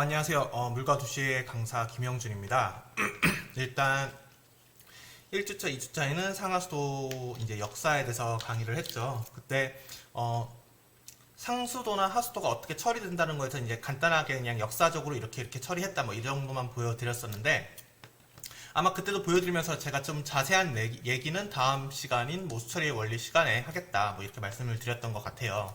안녕하세요. 물과 도시의 강사 김영준입니다. 일단 1주차, 2주차에는 상하수도 이제 역사에 대해서 강의를 했죠. 그때 상수도나 하수도가 어떻게 처리된다는 거에서 이제 간단하게 그냥 역사적으로 이렇게 처리했다 뭐 이 정도만 보여드렸었는데, 아마 그때도 보여드리면서 제가 좀 자세한 얘기는 다음 시간인 뭐 수처리의 원리 시간에 하겠다 뭐 이렇게 말씀을 드렸던 것 같아요.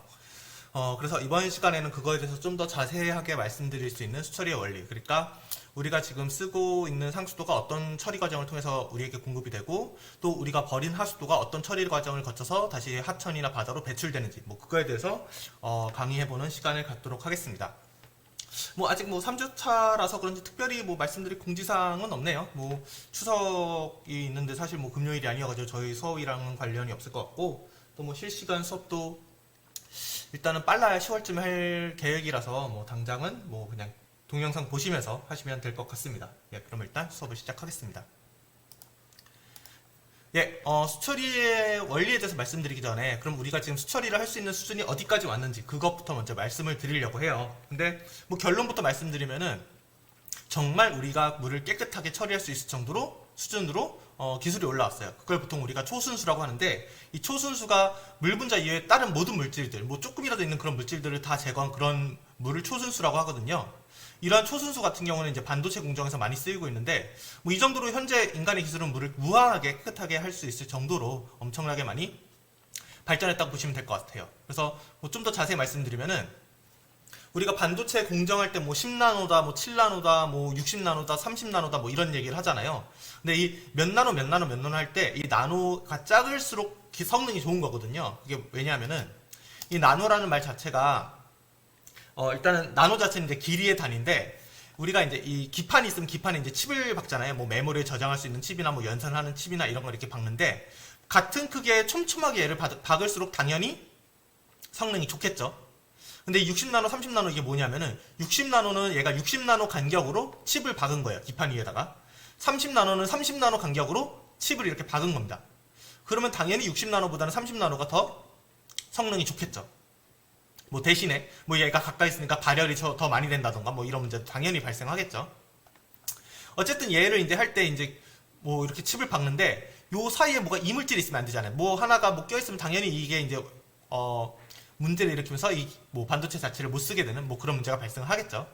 그래서 이번 시간에는 그거에 대해서 좀 더 자세하게 말씀드릴 수 있는 수처리의 원리, 그러니까 우리가 지금 쓰고 있는 상수도가 어떤 처리 과정을 통해서 우리에게 공급이 되고, 또 우리가 버린 하수도가 어떤 처리 과정을 거쳐서 다시 하천이나 바다로 배출되는지 뭐 그거에 대해서 강의해보는 시간을 갖도록 하겠습니다. 뭐 아직 뭐 3주차라서 그런지 특별히 뭐 말씀드릴 공지사항은 없네요. 뭐 추석이 있는데 사실 뭐 금요일이 아니어가지고 저희 수업이랑은 관련이 없을 것 같고, 또 뭐 실시간 수업도 일단은 빨라야 10월쯤에 할 계획이라서 뭐 당장은 뭐 그냥 동영상 보시면서 하시면 될 것 같습니다. 예, 그럼 일단 수업을 시작하겠습니다. 예, 수처리의 원리에 대해서 말씀드리기 전에 그럼 우리가 지금 수처리를 할 수 있는 수준이 어디까지 왔는지 그것부터 먼저 말씀을 드리려고 해요. 근데 뭐 결론부터 말씀드리면은 정말 우리가 물을 깨끗하게 처리할 수 있을 정도로 수준으로 기술이 올라왔어요. 그걸 보통 우리가 초순수라고 하는데, 이 초순수가 물 분자 이외에 다른 모든 물질들, 뭐 조금이라도 있는 그런 물질들을 다 제거한 그런 물을 초순수라고 하거든요. 이러한 초순수 같은 경우는 이제 반도체 공정에서 많이 쓰이고 있는데, 뭐 이 정도로 현재 인간의 기술은 물을 무한하게 깨끗하게 할 수 있을 정도로 엄청나게 많이 발전했다고 보시면 될 것 같아요. 그래서 뭐 좀 더 자세히 말씀드리면은, 우리가 반도체 공정할 때 뭐 10나노다, 뭐 7나노다, 뭐 60나노다, 30나노다 뭐 이런 얘기를 하잖아요. 근데 이 몇 나노 할 때 이 나노가 작을수록 성능이 좋은 거거든요. 이게 왜냐하면은 이 나노라는 말 자체가 일단은 나노 자체는 이제 길이의 단위인데, 우리가 이제 이 기판이 있으면 기판에 이제 칩을 박잖아요. 뭐 메모리에 저장할 수 있는 칩이나 뭐 연산하는 칩이나 이런 걸 이렇게 박는데, 같은 크기의 촘촘하게 얘를 박을수록 당연히 성능이 좋겠죠. 근데 60나노, 30나노 이게 뭐냐면은 60나노는 얘가 60나노 간격으로 칩을 박은 거예요. 기판 위에다가. 30나노는 30나노 간격으로 칩을 이렇게 박은 겁니다. 그러면 당연히 60나노보다는 30나노가 더 성능이 좋겠죠. 뭐 대신에 뭐 얘가 가까이 있으니까 발열이 더 많이 된다던가 뭐 이런 문제도 당연히 발생하겠죠. 어쨌든 얘를 이제 할 때 이제 뭐 이렇게 칩을 박는데, 요 사이에 뭐가 이물질이 있으면 안 되잖아요. 뭐 하나가 뭐 껴있으면 당연히 이게 이제 문제를 일으키면서 이 뭐 반도체 자체를 못 쓰게 되는 뭐 그런 문제가 발생하겠죠.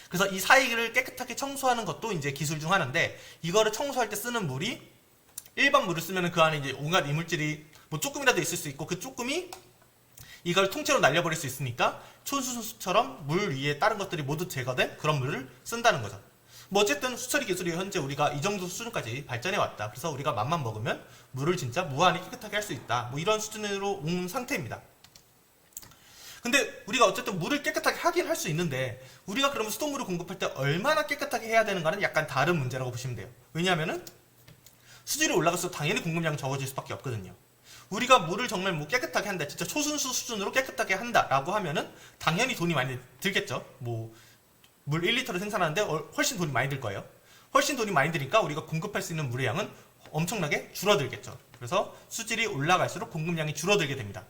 그래서 이 사이를 깨끗하게 청소하는 것도 이제 기술 중 하나인데, 이거를 청소할 때 쓰는 물이 일반 물을 쓰면은 그 안에 이제 온갖 이물질이 뭐 조금이라도 있을 수 있고, 그 조금이 이걸 통째로 날려버릴 수 있으니까 초순수처럼 물 위에 다른 것들이 모두 제거된 그런 물을 쓴다는 거죠. 뭐 어쨌든 수처리 기술이 현재 우리가 이 정도 수준까지 발전해 왔다. 그래서 우리가 맘만 먹으면 물을 진짜 무한히 깨끗하게 할 수 있다. 뭐 이런 수준으로 온 상태입니다. 근데 우리가 어쨌든 물을 깨끗하게 하긴 할 수 있는데, 우리가 그러면 수돗물을 공급할 때 얼마나 깨끗하게 해야 되는가는 약간 다른 문제라고 보시면 돼요. 왜냐하면은 수질이 올라갈수록 당연히 공급량은 적어질 수밖에 없거든요. 우리가 물을 정말 뭐 깨끗하게 한다, 진짜 초순수 수준으로 깨끗하게 한다라고 하면은 당연히 돈이 많이 들겠죠. 뭐 물 1리터를 생산하는데 훨씬 돈이 많이 들 거예요. 훨씬 돈이 많이 드니까 우리가 공급할 수 있는 물의 양은 엄청나게 줄어들겠죠. 그래서 수질이 올라갈수록 공급량이 줄어들게 됩니다.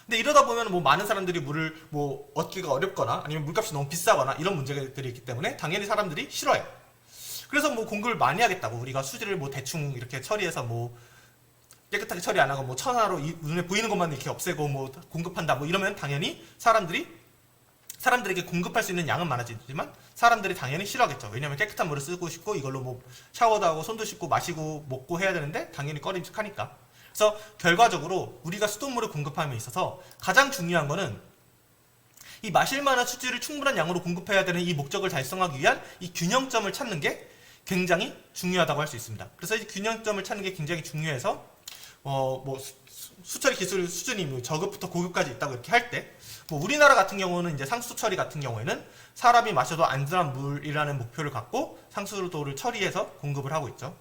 근데 이러다 보면 뭐 많은 사람들이 물을 뭐 얻기가 어렵거나 아니면 물값이 너무 비싸거나 이런 문제들이 있기 때문에 당연히 사람들이 싫어해요. 그래서 뭐 공급을 많이 하겠다고, 우리가 수질을 뭐 대충 이렇게 처리해서 뭐 깨끗하게 처리 안 하고 뭐 천하로 눈에 보이는 것만 이렇게 없애고 뭐 공급한다 뭐 이러면 당연히 사람들에게 공급할 수 있는 양은 많아지지만 사람들이 당연히 싫어하겠죠. 왜냐면 깨끗한 물을 쓰고 싶고 이걸로 뭐 샤워도 하고 손도 씻고 마시고 먹고 해야 되는데 당연히 꺼림칙하니까. 그래서 결과적으로 우리가 수돗물을 공급함에 있어서 가장 중요한 거는 이 마실 만한 수질을 충분한 양으로 공급해야 되는 이 목적을 달성하기 위한 이 균형점을 찾는 게 굉장히 중요하다고 할 수 있습니다. 그래서 이 균형점을 찾는 게 굉장히 중요해서 뭐 수처리 기술 수준이 뭐 저급부터 고급까지 있다고 이렇게 할 때, 뭐 우리나라 같은 경우는 이제 상수 처리 같은 경우에는 사람이 마셔도 안전한 물이라는 목표를 갖고 상수도를 처리해서 공급을 하고 있죠.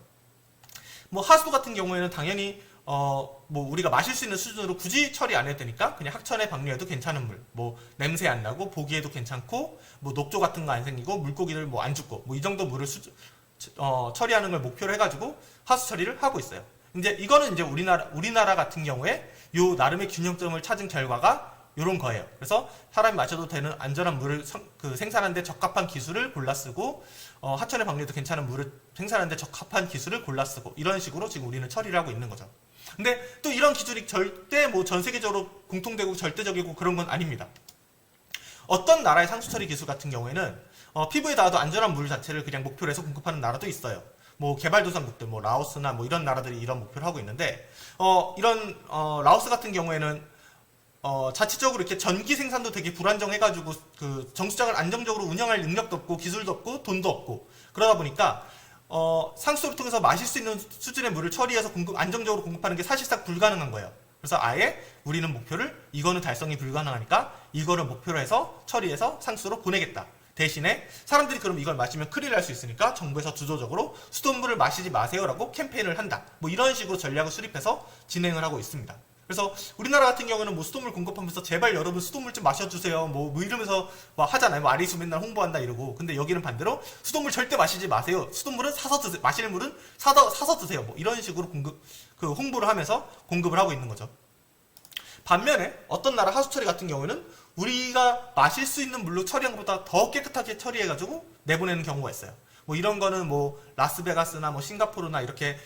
뭐 하수도 같은 경우에는 당연히 뭐 우리가 마실 수 있는 수준으로 굳이 처리 안 해도 되니까 그냥 하천에 방류해도 괜찮은 물, 뭐 냄새 안 나고 보기에도 괜찮고 뭐 녹조 같은 거 안 생기고 물고기들 뭐 안 죽고 뭐 이 정도 물을 처리하는 걸 목표로 해가지고 하수 처리를 하고 있어요. 이제 이거는 이제 우리나라 같은 경우에 요 나름의 균형점을 찾은 결과가 이런 거예요. 그래서 사람이 마셔도 되는 안전한 물을 생산하는데 적합한 기술을 골라 쓰고 하천의 방류도 괜찮은 물을 생산하는데 적합한 기술을 골라 쓰고 이런 식으로 지금 우리는 처리를 하고 있는 거죠. 근데 또 이런 기술이 절대 뭐 전 세계적으로 공통되고 절대적이고 그런 건 아닙니다. 어떤 나라의 상수처리 기술 같은 경우에는 피부에 닿아도 안전한 물 자체를 그냥 목표로 해서 공급하는 나라도 있어요. 뭐 개발도상국들, 뭐 라오스나 뭐 이런 나라들이 이런 목표를 하고 있는데 이런 라오스 같은 경우에는 자체적으로 이렇게 전기 생산도 되게 불안정해가지고 그 정수장을 안정적으로 운영할 능력도 없고 기술도 없고 돈도 없고 그러다 보니까 상수를 통해서 마실 수 있는 수준의 물을 처리해서 안정적으로 공급하는 게 사실상 불가능한 거예요. 그래서 아예 우리는 목표를 이거는 달성이 불가능하니까 이거를 목표로 해서 처리해서 상수로 보내겠다. 대신에 사람들이 그럼 이걸 마시면 큰일 날 수 있으니까 정부에서 주도적으로 수돗물을 마시지 마세요라고 캠페인을 한다. 뭐 이런 식으로 전략을 수립해서 진행을 하고 있습니다. 그래서 우리나라 같은 경우는 뭐 수돗물 공급하면서 제발 여러분 수돗물 좀 마셔주세요 뭐 이러면서 막 하잖아요. 뭐 아리수 맨날 홍보한다 이러고. 근데 여기는 반대로 수돗물 절대 마시지 마세요. 수돗물은 사서 드세요. 마실 물은 사서 드세요. 뭐 이런 식으로 홍보를 하면서 공급을 하고 있는 거죠. 반면에 어떤 나라 하수처리 같은 경우는 우리가 마실 수 있는 물로 처리한 것보다 더 깨끗하게 처리해가지고 내보내는 경우가 있어요. 뭐 이런 거는 뭐 라스베가스나 뭐 싱가포르나 이렇게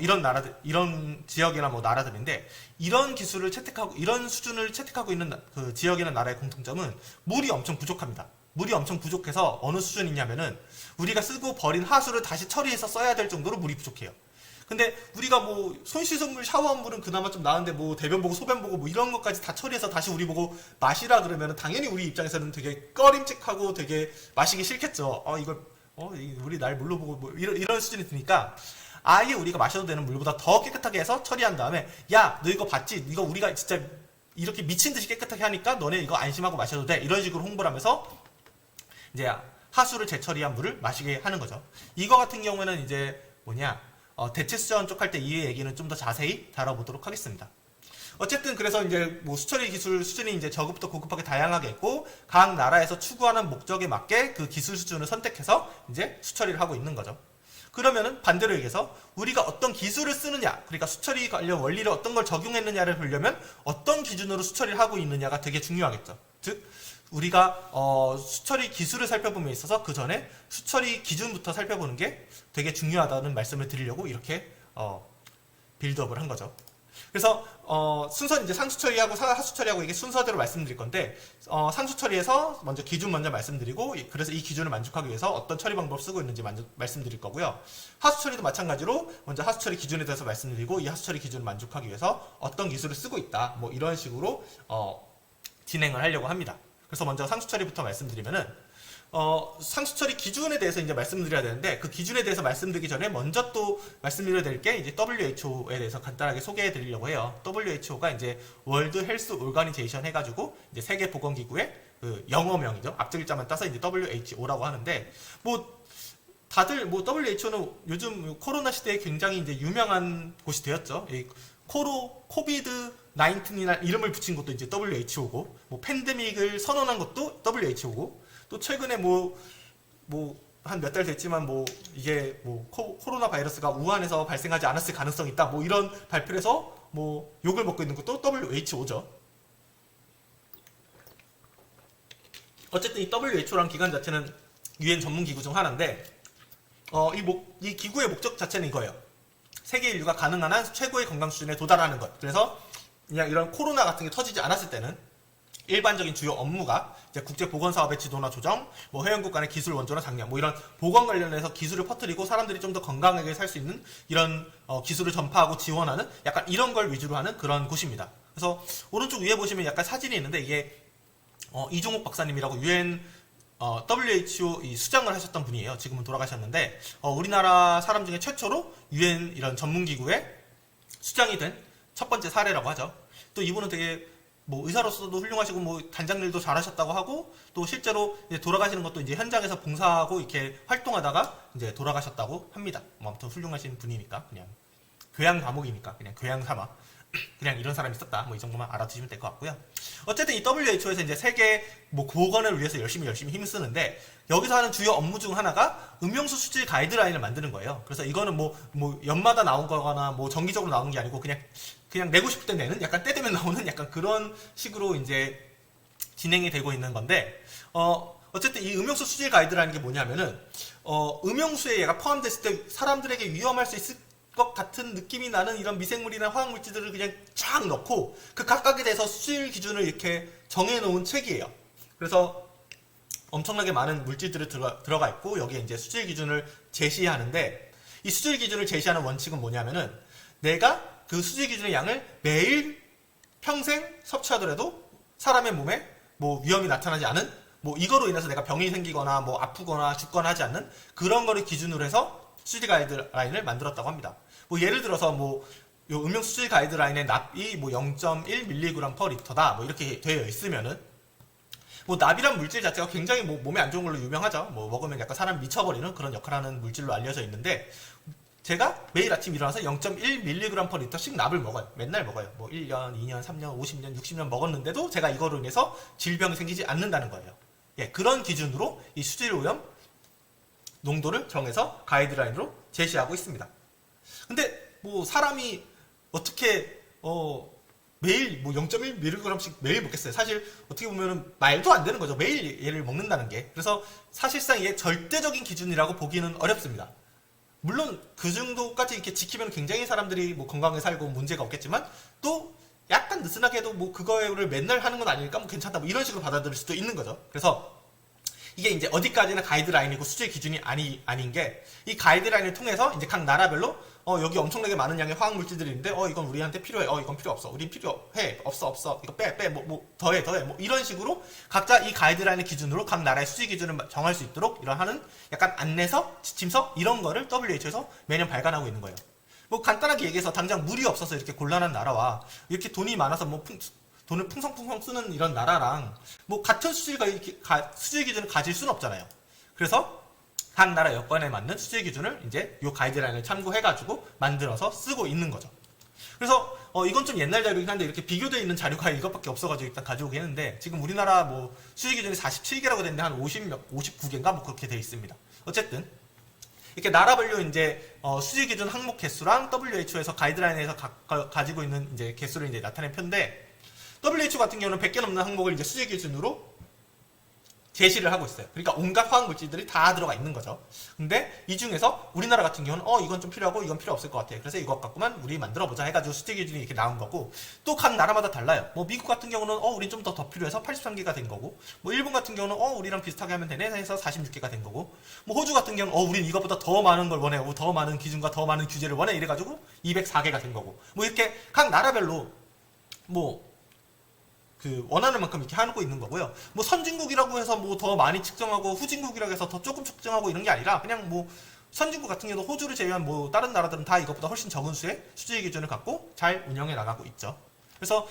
이런 나라들, 이런 지역이나 뭐 나라들인데 이런 기술을 채택하고 이런 수준을 채택하고 있는 그 지역이나 나라의 공통점은 물이 엄청 부족합니다. 물이 엄청 부족해서 어느 수준이냐면은 우리가 쓰고 버린 하수를 다시 처리해서 써야 될 정도로 물이 부족해요. 근데 우리가 뭐 손 씻은 물, 샤워한 물은 그나마 좀 나은데 뭐 대변 보고 소변 보고 뭐 이런 것까지 다 처리해서 다시 우리 보고 마시라 그러면은 당연히 우리 입장에서는 되게 꺼림칙하고 되게 마시기 싫겠죠. 이걸 우리 날 물로 보고 뭐 이런 수준이 드니까 아예 우리가 마셔도 되는 물보다 더 깨끗하게 해서 처리한 다음에 야, 너 이거 봤지? 이거 우리가 진짜 이렇게 미친 듯이 깨끗하게 하니까 너네 이거 안심하고 마셔도 돼. 이런 식으로 홍보를 하면서 이제 하수를 재처리한 물을 마시게 하는 거죠. 이거 같은 경우에는 이제 대체 수자원 쪽 할 때 이 얘기는 좀 더 자세히 다뤄보도록 하겠습니다. 어쨌든 그래서 이제 뭐 수처리 기술 수준이 이제 저급부터 고급하게 다양하게 있고 각 나라에서 추구하는 목적에 맞게 그 기술 수준을 선택해서 이제 수처리를 하고 있는 거죠. 그러면은 반대로 얘기해서 우리가 어떤 기술을 쓰느냐, 그러니까 수처리 관련 원리를 어떤 걸 적용했느냐를 보려면 어떤 기준으로 수처리를 하고 있느냐가 되게 중요하겠죠. 즉 우리가 수처리 기술을 살펴보면 있어서 그 전에 수처리 기준부터 살펴보는 게 되게 중요하다는 말씀을 드리려고 이렇게 빌드업을 한 거죠. 그래서 순서는 이제 상수처리하고 하수처리하고 이게 순서대로 말씀드릴 건데 상수처리에서 먼저 기준 먼저 말씀드리고 그래서 이 기준을 만족하기 위해서 어떤 처리 방법을 쓰고 있는지 먼저 말씀드릴 거고요. 하수처리도 마찬가지로 먼저 하수처리 기준에 대해서 말씀드리고 이 하수처리 기준을 만족하기 위해서 어떤 기술을 쓰고 있다. 뭐 이런 식으로 진행을 하려고 합니다. 그래서 먼저 상수처리부터 말씀드리면은 상수처리 기준에 대해서 이제 말씀드려야 되는데 그 기준에 대해서 말씀드리기 전에 먼저 또 말씀드려야 될 게 이제 WHO에 대해서 간단하게 소개해 드리려고 해요. WHO가 이제 월드 헬스 오르가니제이션 해가지고 이제 세계 보건기구의 그 영어명이죠. 앞줄 글자만 따서 이제 WHO라고 하는데 다들 WHO는 요즘 코로나 시대에 굉장히 이제 유명한 곳이 되었죠. 이 코비드 19이나 이름을 붙인 것도 이제 WHO고, 뭐 팬데믹을 선언한 것도 WHO고, 또 최근에 한 몇 달 됐지만 이게 코로나 바이러스가 우한에서 발생하지 않았을 가능성이 있다. 뭐 이런 발표를 해서 욕을 먹고 있는 것도 WHO죠. 어쨌든 이 WHO라는 기관 자체는 유엔 전문 기구 중 하나인데, 이 기구의 목적 자체는 이거예요. 세계 인류가 가능한 한 최고의 건강 수준에 도달하는 것. 그래서 그냥 이런 코로나 같은 게 터지지 않았을 때는 일반적인 주요 업무가 이제 국제 보건 사업의 지도나 조정, 회원국 간의 기술 원조나 장려, 이런 보건 관련해서 기술을 퍼뜨리고 사람들이 좀 더 건강하게 살 수 있는 이런 기술을 전파하고 지원하는 약간 이런 걸 위주로 하는 그런 곳입니다. 그래서 오른쪽 위에 보시면 약간 사진이 있는데 이게 이종욱 박사님이라고 유엔 WHO 이 수장을 하셨던 분이에요. 지금은 돌아가셨는데 우리나라 사람 중에 최초로 유엔 이런 전문기구의 수장이 된 첫 번째 사례라고 하죠. 또 이분은 되게 의사로서도 훌륭하시고 단장 일도 잘하셨다고 하고 또 실제로 이제 돌아가시는 것도 이제 현장에서 봉사하고 이렇게 활동하다가 이제 돌아가셨다고 합니다. 아무튼 훌륭하신 분이니까 그냥 교양 과목이니까 그냥 교양 삼아 그냥 이런 사람이 있었다. 뭐 이 정도만 알아두시면 될 것 같고요. 어쨌든 이 WHO에서 이제 세계 뭐 보건을 위해서 열심히 힘을 쓰는데 여기서 하는 주요 업무 중 하나가 음용수 수질 가이드라인을 만드는 거예요. 그래서 이거는 뭐 연마다 나온 거거나 뭐 정기적으로 나오는 게 아니고 그냥 내고 싶을 때 내는 약간 때 되면 나오는 약간 그런 식으로 이제 진행이 되고 있는 건데 어쨌든 이 음용수 수질 가이드라는 게 뭐냐면은 음용수에 얘가 포함됐을 때 사람들에게 위험할 수 있을 것 같은 느낌이 나는 이런 미생물이나 화학물질들을 그냥 쫙 넣고 그 각각에 대해서 수질 기준을 이렇게 정해놓은 책이에요. 그래서 엄청나게 많은 물질들이 들어가 있고 여기에 이제 수질 기준을 제시하는데 이 수질 기준을 제시하는 원칙은 뭐냐면은 내가 그 수질 기준의 양을 매일 평생 섭취하더라도 사람의 몸에 뭐 위험이 나타나지 않은 뭐 이거로 인해서 내가 병이 생기거나 뭐 아프거나 죽거나 하지 않는 그런 거를 기준으로 해서 수질 가이드라인을 만들었다고 합니다. 뭐 예를 들어서 뭐 요 음용 수질 가이드라인의 납이 뭐 0.1mg/L다 뭐 이렇게 되어 있으면은 뭐 납이란 물질 자체가 굉장히 뭐 몸에 안 좋은 걸로 유명하죠. 뭐 먹으면 약간 사람 미쳐버리는 그런 역할을 하는 물질로 알려져 있는데 제가 매일 아침 일어나서 0.1mg/L씩 납을 먹어요. 맨날 먹어요. 뭐 1년, 2년, 3년, 50년, 60년 먹었는데도 제가 이거로 인해서 질병이 생기지 않는다는 거예요. 예, 그런 기준으로 이 수질 오염 농도를 정해서 가이드라인으로 제시하고 있습니다. 근데 뭐 사람이 어떻게 매일 뭐 0.1mg씩 매일 먹겠어요. 사실 어떻게 보면은 말도 안 되는 거죠. 매일 얘를 먹는다는 게. 그래서 사실상 이게 절대적인 기준이라고 보기는 어렵습니다. 물론 그 정도까지 이렇게 지키면 굉장히 사람들이 뭐 건강하게 살고 문제가 없겠지만 또 약간 느슨하게도 뭐 그거를 맨날 하는 건 아니니까 뭐 괜찮다 뭐 이런 식으로 받아들일 수도 있는 거죠. 그래서 이게 이제 어디까지나 가이드라인이고 수질 기준이 아닌 게 이 가이드라인을 통해서 이제 각 나라별로 여기 엄청나게 많은 양의 화학 물질들이 있는데 이건 우리한테 필요해. 이건 필요 없어. 우린 필요해. 없어. 이거 빼. 뭐 더해. 뭐 이런 식으로 각자 이 가이드라인의 기준으로 각 나라의 수질 기준을 정할 수 있도록 이러하는 약간 안내서, 지침서 이런 거를 WHO에서 매년 발간하고 있는 거예요. 뭐 간단하게 얘기해서 당장 물이 없어서 이렇게 곤란한 나라와 이렇게 돈이 많아서 뭐 돈을 풍성풍성 쓰는 이런 나라랑 뭐 같은 수질 기준을 가질 수는 없잖아요. 그래서 각 나라 여건에 맞는 수질 기준을 이제 이 가이드라인을 참고해가지고 만들어서 쓰고 있는 거죠. 그래서 이건 좀 옛날 자료이긴 한데 이렇게 비교되어 있는 자료가 이것밖에 없어가지고 일단 가져오긴 했는데 지금 우리나라 뭐 수질 기준이 47개라고 됐는데 한 59개인가 뭐 그렇게 되어 있습니다. 어쨌든 이렇게 나라별로 이제 수질 기준 항목 개수랑 WHO에서 가이드라인에서 가지고 있는 이제 개수를 이제 나타낸 편인데 WHO 같은 경우는 100개 넘는 항목을 이제 수질 기준으로 제시를 하고 있어요. 그러니까 온갖 화학 물질들이 다 들어가 있는 거죠. 근데 이 중에서 우리나라 같은 경우는 이건 좀 필요하고 이건 필요 없을 것 같아. 그래서 이것 갖고만 우리 만들어 보자 해가지고 수질 기준이 이렇게 나온 거고 또 각 나라마다 달라요. 뭐 미국 같은 경우는 우린 좀 더 필요해서 83개가 된 거고 뭐 일본 같은 경우는 우리랑 비슷하게 하면 되네 해서 46개가 된 거고 뭐 호주 같은 경우는 우린 이것보다 더 많은 걸 원해. 더 많은 기준과 더 많은 규제를 원해 이래가지고 204개가 된 거고 뭐 이렇게 각 나라별로 뭐 원하는 만큼 이렇게 하고 있는 거고요. 뭐 선진국이라고 해서 뭐 더 많이 측정하고 후진국이라고 해서 더 조금 측정하고 이런 게 아니라 그냥 뭐 선진국 같은 경우도 호주를 제외한 뭐 다른 나라들은 다 이것보다 훨씬 적은 수의 수질 기준을 갖고 잘 운영해 나가고 있죠. 그래서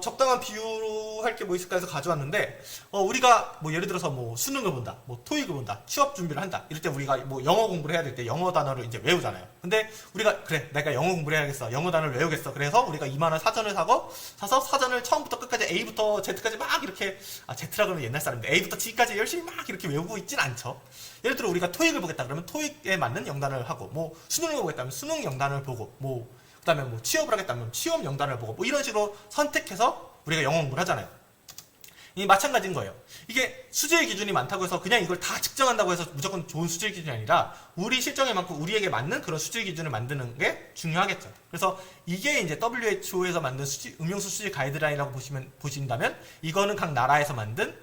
적당한 비유로 할 게 뭐 있을까 해서 가져왔는데 우리가 뭐 예를 들어서 뭐 수능을 본다, 뭐 토익을 본다, 취업 준비를 한다. 이럴 때 우리가 뭐 영어 공부를 해야 될 때 영어 단어를 이제 외우잖아요. 근데 우리가 그래 내가 영어 공부를 해야겠어, 영어 단어를 외우겠어. 그래서 우리가 이만한 사전을 사서 사전을 처음부터 끝까지 A부터 Z까지 막 이렇게 Z라 그러면 옛날 사람인데 A부터 G까지 열심히 막 이렇게 외우고 있진 않죠. 예를 들어 우리가 토익을 보겠다 그러면 토익에 맞는 영단을 하고 뭐 수능을 보겠다면 수능 영단을 보고 뭐 그다음에 뭐 취업을 하겠다면 취업 영단을 보고 뭐 이런 식으로 선택해서 우리가 영어 공부를 하잖아요. 이 마찬가지인 거예요. 이게 수질 기준이 많다고 해서 그냥 이걸 다 측정한다고 해서 무조건 좋은 수질 기준이 아니라 우리 실정에 맞고 우리에게 맞는 그런 수질 기준을 만드는 게 중요하겠죠. 그래서 이게 이제 WHO에서 만든 음용수 수질 가이드라인이라고 보신다면 이거는 각 나라에서 만든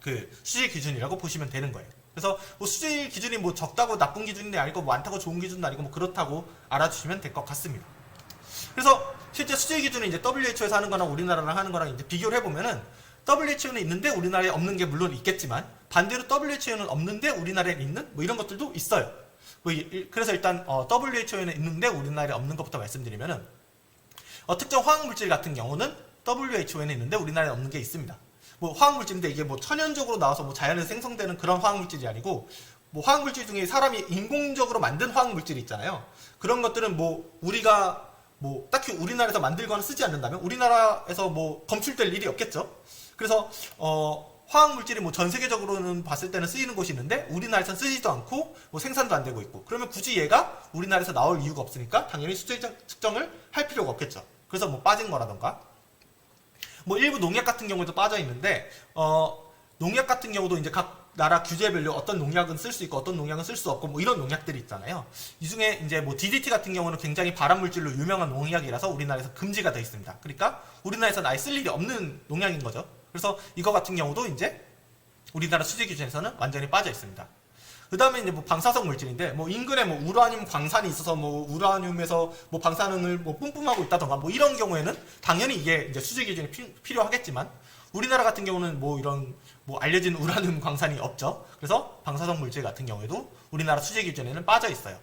그 수질 기준이라고 보시면 되는 거예요. 그래서 뭐 수질 기준이 뭐 적다고 나쁜 기준이 아니고 뭐 많다고 좋은 기준도 아니고 뭐 그렇다고 알아주시면 될 것 같습니다. 그래서 실제 수질 기준을 이제 WHO에서 하는 거랑 우리나라랑 하는 거랑 이제 비교를 해보면은 WHO는 있는데 우리나라에 없는 게 물론 있겠지만 반대로 WHO는 없는데 우리나라에 있는 뭐 이런 것들도 있어요. 그래서 일단 WHO에는 있는데 우리나라에 없는 것부터 말씀드리면은 특정 화학물질 같은 경우는 WHO에는 있는데 우리나라에 없는 게 있습니다. 뭐 화학물질인데 이게 뭐 천연적으로 나와서 뭐 자연에서 생성되는 그런 화학물질이 아니고 뭐 화학물질 중에 사람이 인공적으로 만든 화학물질이 있잖아요. 그런 것들은 뭐 우리가 뭐 딱히 우리나라에서 만들거나 쓰지 않는다면 우리나라에서 뭐 검출될 일이 없겠죠. 그래서 화학 물질이 뭐 전 세계적으로는 봤을 때는 쓰이는 곳이 있는데 우리나라에서는 쓰지도 않고 뭐 생산도 안 되고 있고, 그러면 굳이 얘가 우리나라에서 나올 이유가 없으니까 당연히 수질 측정을 할 필요가 없겠죠. 그래서 뭐 빠진 거라던가, 뭐 일부 농약 같은 경우에도 빠져 있는데 농약 같은 경우도 이제 각 나라 규제별로 어떤 농약은 쓸 수 있고 어떤 농약은 쓸 수 없고 뭐 이런 농약들이 있잖아요. 이 중에 이제 뭐 DDT 같은 경우는 굉장히 발암물질로 유명한 농약이라서 우리나라에서 금지가 돼 있습니다. 그러니까 우리나라에서는 아예 쓸 일이 없는 농약인 거죠. 그래서 이거 같은 경우도 이제 우리나라 수질 기준에서는 완전히 빠져 있습니다. 그 다음에 이제 뭐 방사성 물질인데, 뭐 인근에 뭐 우라늄 광산이 있어서 뭐 우라늄에서 뭐 방사능을 뭐 뿜뿜하고 있다던가 뭐 이런 경우에는 당연히 이게 이제 수질 기준이 필요하겠지만 우리나라 같은 경우는 뭐 이런 뭐 알려진 우라늄 광산이 없죠. 그래서 방사성 물질 같은 경우에도 우리나라 수질 기준에는 빠져 있어요.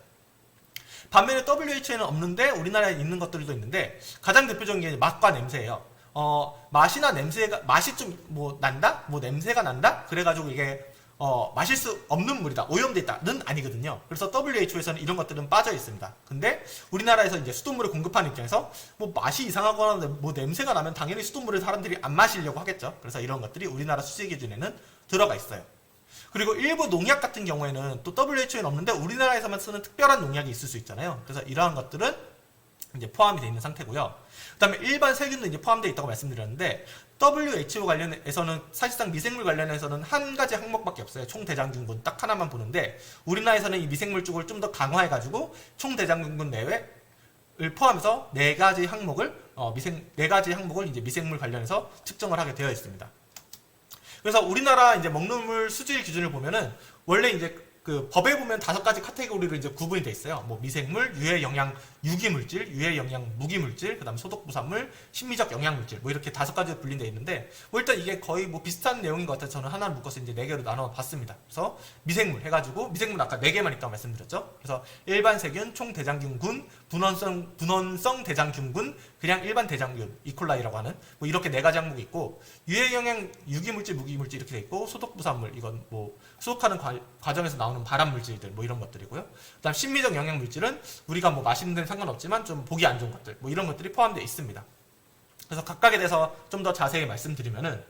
반면에 WHO에는 없는데 우리나라에 있는 것들도 있는데, 가장 대표적인 게 맛과 냄새예요. 맛이나 냄새가, 맛이 좀 뭐 난다? 뭐 냄새가 난다? 그래가지고 이게 마실 수 없는 물이다, 오염돼 있다는 아니거든요. 그래서 WHO에서는 이런 것들은 빠져 있습니다. 근데 우리나라에서 이제 수돗물을 공급하는 입장에서 뭐 맛이 이상하거나 뭐 냄새가 나면 당연히 수돗물을 사람들이 안 마시려고 하겠죠. 그래서 이런 것들이 우리나라 수질 기준에는 들어가 있어요. 그리고 일부 농약 같은 경우에는 또 WHO에는 없는데 우리나라에서만 쓰는 특별한 농약이 있을 수 있잖아요. 그래서 이러한 것들은 이제 포함이 되어 있는 상태고요. 그 다음에 일반 세균도 이제 포함되어 있다고 말씀드렸는데, WHO 관련해서는 사실상 미생물 관련해서는 한 가지 항목밖에 없어요. 총대장균군 딱 하나만 보는데, 우리나라에서는 이 미생물 쪽을 좀 더 강화해가지고 총대장균군 내외를 포함해서 네 가지 항목을 이제 미생물 관련해서 측정을 하게 되어 있습니다. 그래서 우리나라 이제 먹는 물 수질 기준을 보면은 원래 이제 그 법에 보면 5가지 카테고리로 이제 구분이 돼 있어요. 뭐 미생물, 유해 영양 유기물질, 유해 영양 무기물질, 그다음 소독 부산물, 심미적 영양물질, 뭐 이렇게 5가지로 분리되어 있는데, 뭐 일단 이게 거의 뭐 비슷한 내용인 것 같아서 저는 하나를 묶어서 이제 4개로 나눠 봤습니다. 그래서 미생물 해가지고, 미생물 아까 4개만 있다고 말씀드렸죠. 그래서 일반 세균, 총대장균군, 분원성 대장균군, 그냥 일반 대장균, 이콜라이라고 하는 뭐 이렇게 4가지 항목이 있고, 유해 영양 유기물질, 무기물질 이렇게 돼 있고, 소독 부산물, 이건 뭐 소독하는 과정에서 나오는 발암물질들 뭐 이런 것들이고요. 그다음 심미적 영양물질은 우리가 뭐 마시는 데는 상관없지만 좀 보기 안 좋은 것들, 뭐 이런 것들이 포함되어 있습니다. 그래서 각각에 대해서 좀 더 자세히 말씀드리면은,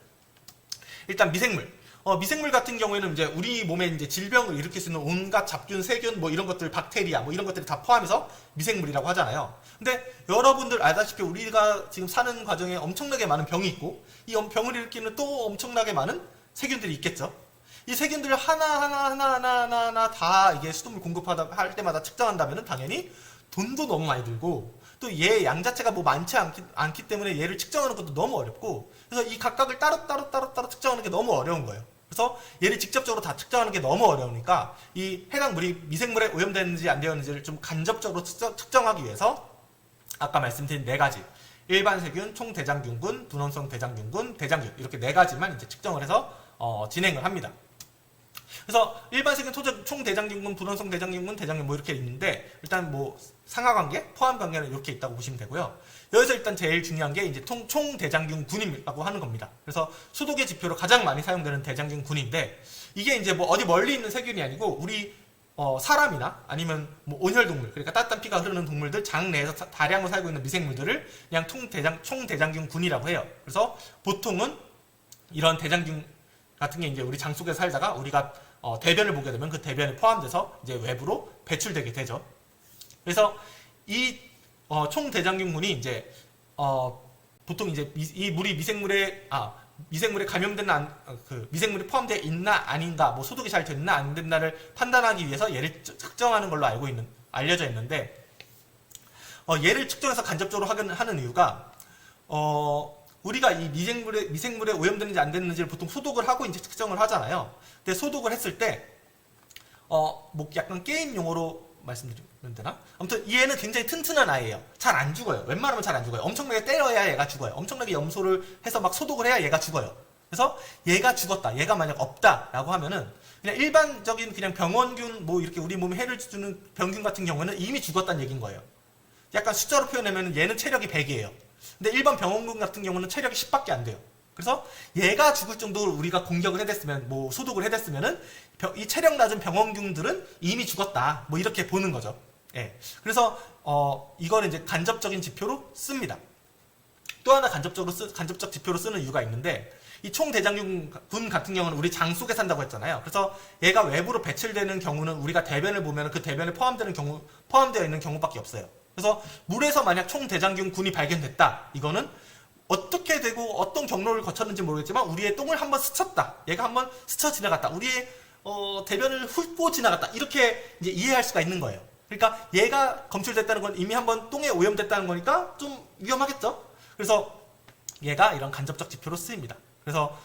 일단 미생물 같은 경우에는 이제 우리 몸에 이제 질병을 일으킬 수 있는 온갖 잡균, 세균, 뭐 이런 것들, 박테리아, 뭐 이런 것들이 다 포함해서 미생물이라고 하잖아요. 근데 여러분들 알다시피 우리가 지금 사는 과정에 엄청나게 많은 병이 있고, 이 병을 일으키는 또 엄청나게 많은 세균들이 있겠죠. 이 세균들을 하나하나 다 이게 수돗물 공급할 때마다 측정한다면 당연히 돈도 너무 많이 들고, 또 얘 양 자체가 뭐 많지 않기 때문에 얘를 측정하는 것도 너무 어렵고, 그래서 이 각각을 따로 측정하는 게 너무 어려운 거예요. 그래서 얘를 직접적으로 다 측정하는 게 너무 어려우니까 이 해당 물이 미생물에 오염되는지 안 되었는지를 좀 간접적으로 측정하기 위해서 아까 말씀드린 4가지, 일반 세균, 총대장균군, 분원성 대장균군, 대장균, 이렇게 4가지만 이제 측정을 해서 진행을 합니다. 그래서 일반 세균, 총대장균군, 분원성 대장균군, 대장균 뭐 이렇게 있는데, 일단 뭐 상하관계, 포함관계는 이렇게 있다고 보시면 되고요. 여기서 일단 제일 중요한 게 이제 총대장균군이라고 하는 겁니다. 그래서 소독의 지표로 가장 많이 사용되는 대장균군인데, 이게 이제 뭐 어디 멀리 있는 세균이 아니고 우리 사람이나 아니면 뭐 온혈동물, 그러니까 따뜻한 피가 흐르는 동물들, 장 내에서 다량으로 살고 있는 미생물들을 그냥 총대장균군이라고 해요. 그래서 보통은 이런 대장균 같은 게 이제 우리 장 속에 살다가 우리가 대변을 보게 되면 그 대변에 포함돼서 이제 외부로 배출되게 되죠. 그래서 이 총대장균군이 이제 보통 이제 이 물이 미생물에 감염된 미생물이 포함되어 있나 아닌가, 뭐 소독이 잘 됐나 안 됐나를 판단하기 위해서 얘를 측정하는 걸로 알려져 있는데, 얘를 측정해서 간접적으로 하는 이유가 우리가 이 미생물에 오염됐는지 안 됐는지를 보통 소독을 하고 이제 측정을 하잖아요. 근데 소독을 했을 때 뭐 약간 게임 용어로 말씀드리면 되나? 아무튼 얘는 굉장히 튼튼한 아이예요. 잘 안 죽어요. 웬만하면 잘 안 죽어요. 엄청나게 때려야 얘가 죽어요. 엄청나게 염소를 해서 막 소독을 해야 얘가 죽어요. 그래서 얘가 죽었다, 얘가 만약 없다라고 하면은 그냥 일반적인 그냥 병원균, 뭐 이렇게 우리 몸에 해를 주는 병균 같은 경우에는 이미 죽었다는 얘기인 거예요. 약간 숫자로 표현하면 얘는 체력이 100이에요. 근데 일반 병원균 같은 경우는 체력이 10밖에 안 돼요. 그래서 얘가 죽을 정도로 우리가 공격을 해댔으면, 뭐 소독을 해댔으면은 이 체력 낮은 병원균들은 이미 죽었다, 뭐 이렇게 보는 거죠. 예. 그래서 이거는 이제 간접적인 지표로 씁니다. 또 하나 간접적 지표로 쓰는 이유가 있는데, 이 총대장균 군 같은 경우는 우리 장 속에 산다고 했잖아요. 그래서 얘가 외부로 배출되는 경우는 우리가 대변을 보면 그 대변에 포함되어 있는 경우밖에 없어요. 그래서 물에서 만약 총대장균 군이 발견됐다, 이거는 어떻게 되고 어떤 경로를 거쳤는지 모르겠지만 우리의 똥을 한번 스쳤다, 얘가 한번 스쳐 지나갔다, 우리의 대변을 훑고 지나갔다, 이렇게 이제 이해할 수가 있는 거예요. 그러니까 얘가 검출됐다는 건 이미 한번 똥에 오염됐다는 거니까 좀 위험하겠죠. 그래서 얘가 이런 간접적 지표로 쓰입니다. 그래서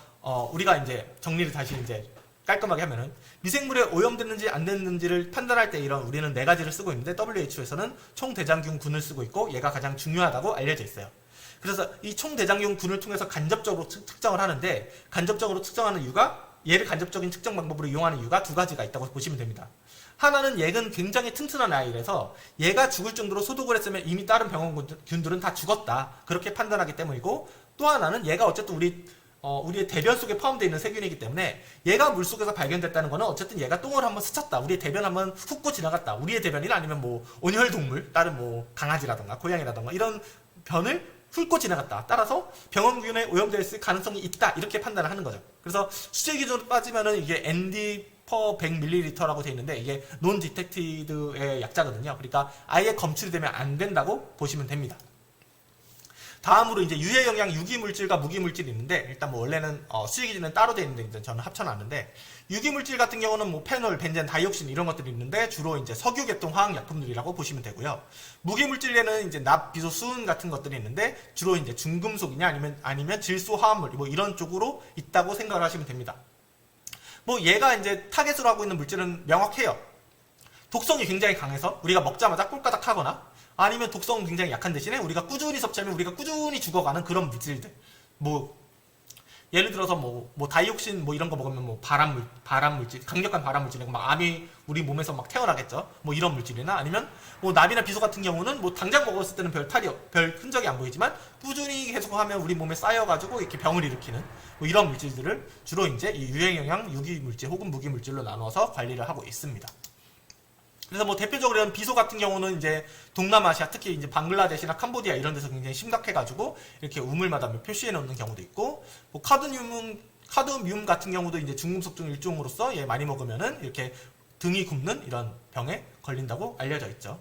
우리가 이제 정리를 다시 이제 깔끔하게 하면은, 미생물에 오염됐는지 안 됐는지를 판단할 때 우리는 네 가지를 쓰고 있는데, WHO에서는 총대장균군을 쓰고 있고 얘가 가장 중요하다고 알려져 있어요. 그래서 이 총대장균군을 통해서 간접적으로 측정을 하는데, 간접적으로 측정하는 이유가, 얘를 간접적인 측정 방법으로 이용하는 이유가 두 가지가 있다고 보시면 됩니다. 하나는 얘는 굉장히 튼튼한 아이라서 얘가 죽을 정도로 소독을 했으면 이미 다른 병원균들은 다 죽었다, 그렇게 판단하기 때문이고, 또 하나는 얘가 어쨌든 우리의 대변 속에 포함되어 있는 세균이기 때문에 얘가 물속에서 발견됐다는 거는 어쨌든 얘가 똥을 한번 스쳤다, 우리의 대변 한번 훑고 지나갔다, 우리의 대변이나 아니면 뭐 온혈동물, 다른 뭐 강아지라던가 고양이라던가 이런 변을 훑고 지나갔다, 따라서 병원균에 오염되어 있을 가능성이 있다, 이렇게 판단을 하는 거죠. 그래서 수질 기준으로 빠지면은 이게 ND per 100ml라고 되어 있는데, 이게 non detected의 약자거든요. 그러니까 아예 검출이 되면 안 된다고 보시면 됩니다. 다음으로 이제 유해 영양 유기물질과 무기물질이 있는데, 일단 뭐 원래는 수질 기준은 따로 되어 있는데 이제 저는 합쳐놨는데, 유기물질 같은 경우는 뭐 페놀, 벤젠, 다이옥신 이런 것들이 있는데 주로 이제 석유 계통 화학 약품들이라고 보시면 되고요. 무기물질에는 이제 납, 비소, 수은 같은 것들이 있는데 주로 이제 중금속이냐 아니면 질소 화합물 뭐 이런 쪽으로 있다고 생각을 하시면 됩니다. 뭐 얘가 이제 타겟으로 하고 있는 물질은 명확해요. 독성이 굉장히 강해서 우리가 먹자마자 꼴까닥 하거나, 아니면 독성은 굉장히 약한 대신에 우리가 꾸준히 섭취하면 우리가 꾸준히 죽어가는 그런 물질들. 뭐 예를 들어서 뭐 다이옥신 뭐 이런 거 먹으면 뭐 발암물질, 강력한 발암물질이고 막 암이 우리 몸에서 막 태어나겠죠. 뭐 이런 물질이나, 아니면 뭐 납이나 비소 같은 경우는 뭐 당장 먹었을 때는 별 흔적이 안 보이지만 꾸준히 계속하면 우리 몸에 쌓여가지고 이렇게 병을 일으키는 뭐 이런 물질들을 주로 이제 이 유해영양 유기물질 혹은 무기물질로 나눠서 관리를 하고 있습니다. 그래서 뭐 대표적으로 이런 비소 같은 경우는 이제 동남아시아, 특히 이제 방글라데시나 캄보디아 이런 데서 굉장히 심각해가지고 이렇게 우물마다 표시해 놓는 경우도 있고, 뭐 카드뮴 같은 경우도 이제 중금속 중 일종으로서 얘 많이 먹으면은 이렇게 등이 굽는 이런 병에 걸린다고 알려져 있죠.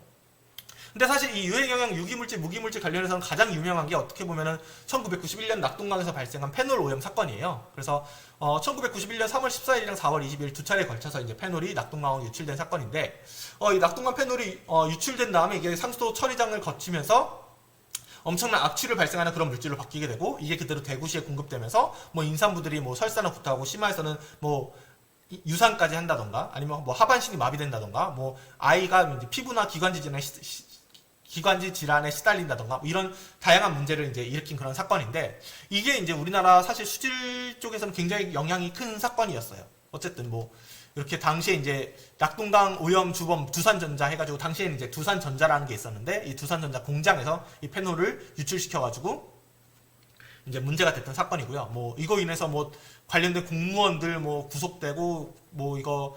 근데 사실 이 유해영양 유기물질, 무기물질 관련해서는 가장 유명한 게 어떻게 보면은 1991년 낙동강에서 발생한 페놀 오염 사건이에요. 그래서 1991년 3월 14일이랑 4월 20일 두 차례 걸쳐서 이제 페놀이 낙동강으로 유출된 사건인데, 이 낙동강 페놀이 유출된 다음에 이게 상수도 처리장을 거치면서 엄청난 악취를 발생하는 그런 물질로 바뀌게 되고, 이게 그대로 대구시에 공급되면서 뭐 임산부들이 뭐 설사나 구토하고, 심화해서는 뭐 유산까지 한다던가, 아니면 뭐 하반신이 마비된다던가, 뭐 아이가 이제 피부나 기관지 질환에 시달린다던가, 뭐 이런 다양한 문제를 이제 일으킨 그런 사건인데, 이게 이제 우리나라 사실 수질 쪽에서는 굉장히 영향이 큰 사건이었어요. 어쨌든 뭐 이렇게 당시에 이제 낙동강 오염 주범 두산전자 해가지고, 당시에는 이제 두산전자라는 게 있었는데 이 두산전자 공장에서 이 페놀을 유출시켜가지고 이제 문제가 됐던 사건이고요. 뭐 이거 인해서 뭐 관련된 공무원들 뭐 구속되고, 뭐 이거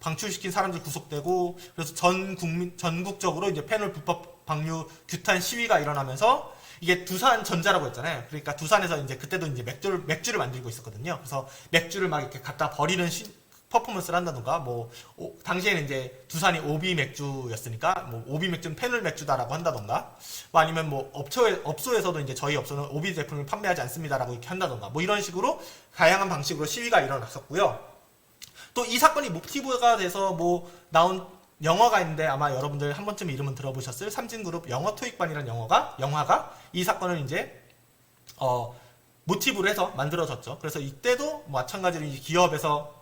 방출시킨 사람들 구속되고, 그래서 전국적으로 이제 페놀 불법 방류 규탄 시위가 일어나면서, 이게 두산전자라고 했잖아요. 그러니까 두산에서 이제 그때도 이제 맥주를 만들고 있었거든요. 그래서 맥주를 막 이렇게 갖다 버리는 퍼포먼스를 한다던가, 뭐 당시에는 이제 두산이 오비 맥주였으니까 뭐 오비 맥주는 페놀 맥주다라고 한다던가, 뭐 아니면 뭐 업소에서도 이제 저희 업소는 오비 제품을 판매하지 않습니다라고 이렇게 한다던가, 뭐 이런 식으로 다양한 방식으로 시위가 일어났었고요. 또 이 사건이 모티브가 돼서 뭐 나온 영화가 있는데, 아마 여러분들 한 번쯤 이름은 들어보셨을 삼진그룹 영어 토익반이라는 영화가 이 사건을 이제 모티브로 해서 만들어졌죠. 그래서 이때도 마찬가지로 기업에서,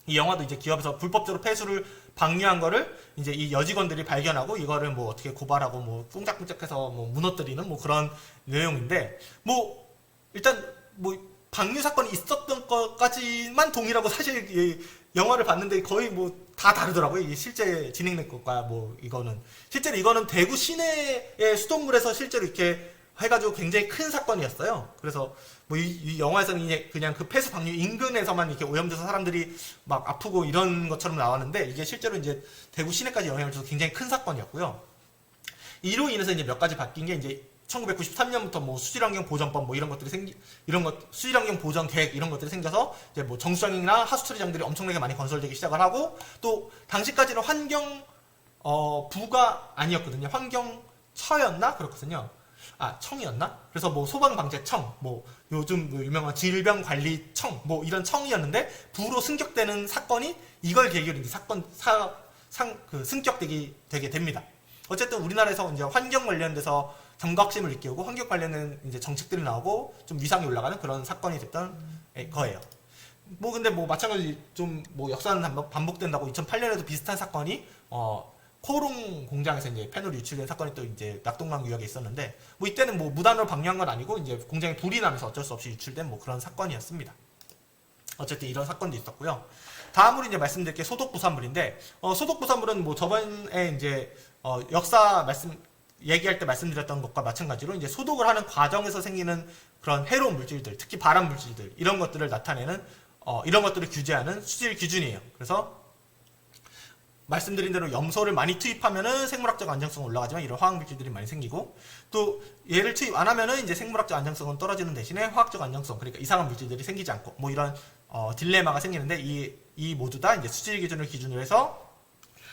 이 영화도 이제 기업에서 불법적으로 폐수를 방류한 거를 이제 이 여직원들이 발견하고 이거를 뭐 어떻게 고발하고 뭐 꽁짝꽁짝해서 뭐 무너뜨리는 뭐 그런 내용인데, 뭐 일단 뭐 방류 사건이 있었던 것까지만 동일하고, 사실 이 영화를 봤는데 거의 뭐 다 다르더라고요. 이게 실제 진행된 것과 뭐 이거는 실제로 이거는 대구 시내의 수돗물에서 실제로 이렇게 해가지고 굉장히 큰 사건이었어요. 그래서 뭐 이 영화에서는 그냥 그 폐수 방류 인근에서만 이렇게 오염돼서 사람들이 막 아프고 이런 것처럼 나왔는데 이게 실제로 이제 대구 시내까지 영향을 줘서 굉장히 큰 사건이었고요. 이로 인해서 이제 몇 가지 바뀐 게 이제 1993년부터 뭐 수질환경 보전법 뭐 이런 것들이 수질환경 보전 계획 이런 것들이 생겨서 이제 뭐 정수장이나 하수 처리장들이 엄청나게 많이 건설되기 시작을 하고 또 당시까지는 환경 부가 아니었거든요. 환경처였나 그렇거든요. 아 청이었나? 그래서 뭐 소방방재청, 뭐 요즘 뭐 유명한 질병관리청 뭐 이런 청이었는데 부로 승격되는 사건이 이걸 계기로 이제 승격되게 됩니다. 어쨌든 우리나라에서 이제 환경 관련돼서 경각심을 일깨우고 환경 관련된 이제 정책들이 나오고 좀 위상이 올라가는 그런 사건이 됐던 거예요. 뭐 근데 뭐 마찬가지 좀 뭐 역사는 반복된다고 2008년에도 비슷한 사건이 코오롱 공장에서 이제 페놀이 유출된 사건이 또 이제 낙동강 유역에 있었는데 뭐 이때는 뭐 무단으로 방류한 건 아니고 이제 공장에 불이 나면서 어쩔 수 없이 유출된 뭐 그런 사건이었습니다. 어쨌든 이런 사건도 있었고요. 다음으로 이제 말씀드릴 게 소독부산물인데 소독부산물은 뭐 저번에 이제 역사 얘기할 때 말씀드렸던 것과 마찬가지로 이제 소독을 하는 과정에서 생기는 그런 해로운 물질들, 특히 발암 물질들 이런 것들을 나타내는 이런 것들을 규제하는 수질 기준이에요. 그래서 말씀드린 대로 염소를 많이 투입하면은 생물학적 안정성은 올라가지만 이런 화학 물질들이 많이 생기고 또 얘를 투입 안 하면은 이제 생물학적 안정성은 떨어지는 대신에 화학적 안정성 그러니까 이상한 물질들이 생기지 않고 뭐 이런 딜레마가 생기는데 이 모두 다 이제 수질 기준을 기준으로 해서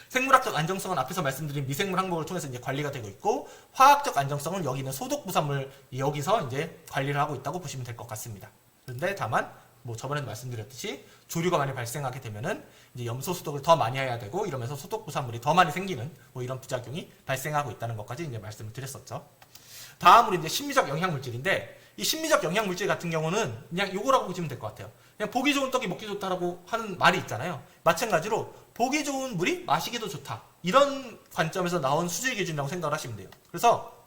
생물학적 안정성은 앞에서 말씀드린 미생물 항목을 통해서 이제 관리가 되고 있고 화학적 안정성은 여기 있는 소독부산물 여기서 이제 관리를 하고 있다고 보시면 될 것 같습니다. 그런데 다만 뭐 저번에도 말씀드렸듯이 조류가 많이 발생하게 되면은 이제 염소 소독을 더 많이 해야 되고 이러면서 소독부산물이 더 많이 생기는 뭐 이런 부작용이 발생하고 있다는 것까지 이제 말씀을 드렸었죠. 다음으로 이제 심미적 영양물질인데 이 심미적 영양물질 같은 경우는 그냥 요거라고 보시면 될 것 같아요. 그냥 보기 좋은 떡이 먹기 좋다라고 하는 말이 있잖아요. 마찬가지로 보기 좋은 물이 마시기도 좋다. 이런 관점에서 나온 수질 기준이라고 생각을 하시면 돼요. 그래서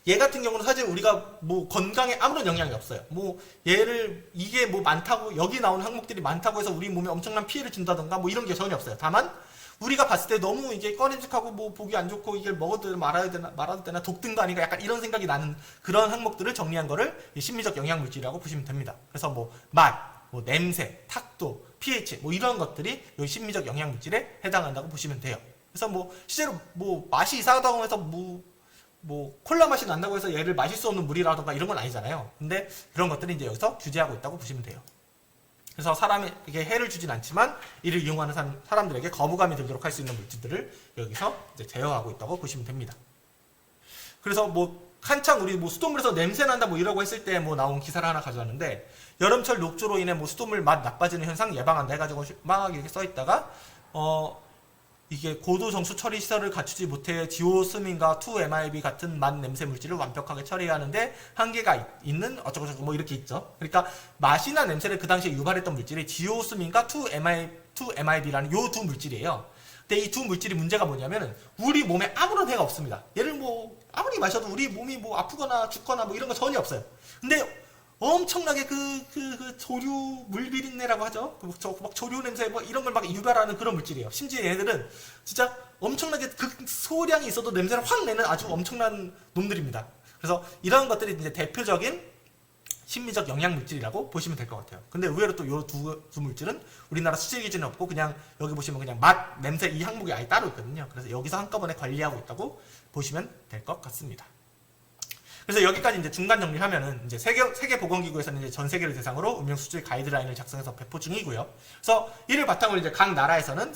얘 같은 경우는 사실 우리가 뭐 건강에 아무런 영향이 없어요. 뭐 이게 뭐 많다고 여기 나온 항목들이 많다고 해서 우리 몸에 엄청난 피해를 준다던가 뭐 이런 게 전혀 없어요. 다만 우리가 봤을 때 너무 이게 꺼림직하고 뭐 보기 안 좋고 이걸 먹어도 말아도 되나 독든 거 아닌가 약간 이런 생각이 나는 그런 항목들을 정리한 거를 심미적 영양물질이라고 보시면 됩니다. 그래서 뭐 맛, 뭐 냄새, 탁도, pH 뭐 이런 것들이 이 심미적 영양물질에 해당한다고 보시면 돼요. 그래서 뭐 실제로 뭐 맛이 이상하다고 해서 뭐 콜라 맛이 난다고 해서 얘를 마실 수 없는 물이라던가 이런 건 아니잖아요. 근데 그런 것들이 이제 여기서 규제하고 있다고 보시면 돼요. 그래서 사람에게 해를 주진 않지만 이를 이용하는 사람들에게 거부감이 들도록 할 수 있는 물질들을 여기서 이제 제어하고 있다고 보시면 됩니다. 그래서 뭐 한창 우리 뭐 수돗물에서 냄새 난다 뭐 이러고 했을 때 뭐 나온 기사를 하나 가져왔는데 여름철 녹조로 인해 뭐 수돗물 맛 나빠지는 현상 예방한다 해가지고 막 이렇게 써 있다가 이게 고도 정수 처리 시설을 갖추지 못해 지오스민과 2MIB 같은 맛 냄새 물질을 완벽하게 처리하는데 한계가 있는 어쩌고저쩌고 뭐 이렇게 있죠. 그러니까 맛이나 냄새를 그 당시에 유발했던 물질이 지오스민과 2MIB라는 요 두 물질이에요. 근데 이 두 물질이 문제가 뭐냐면 우리 몸에 아무런 해가 없습니다. 얘를 뭐 아무리 마셔도 우리 몸이 뭐 아프거나 죽거나 뭐 이런 거 전혀 없어요. 근데 엄청나게 그 조류 물비린내라고 하죠. 막 조류 냄새 뭐 이런 걸 막 유발하는 그런 물질이에요. 심지어 얘네들은 진짜 엄청나게 소량이 있어도 냄새를 확 내는 아주 엄청난 놈들입니다. 그래서 이런 것들이 이제 대표적인 심미적 영양물질이라고 보시면 될 것 같아요. 근데 의외로 또 이 두 물질은 우리나라 수질 기준이 없고 그냥 여기 보시면 그냥 맛, 냄새 이 항목이 아예 따로 있거든요. 그래서 여기서 한꺼번에 관리하고 있다고 보시면 될 것 같습니다. 그래서 여기까지 이제 중간 정리를 하면은 이제 세계보건기구에서는 이제 전 세계를 대상으로 음용 수질 가이드라인을 작성해서 배포 중이고요. 그래서 이를 바탕으로 이제 각 나라에서는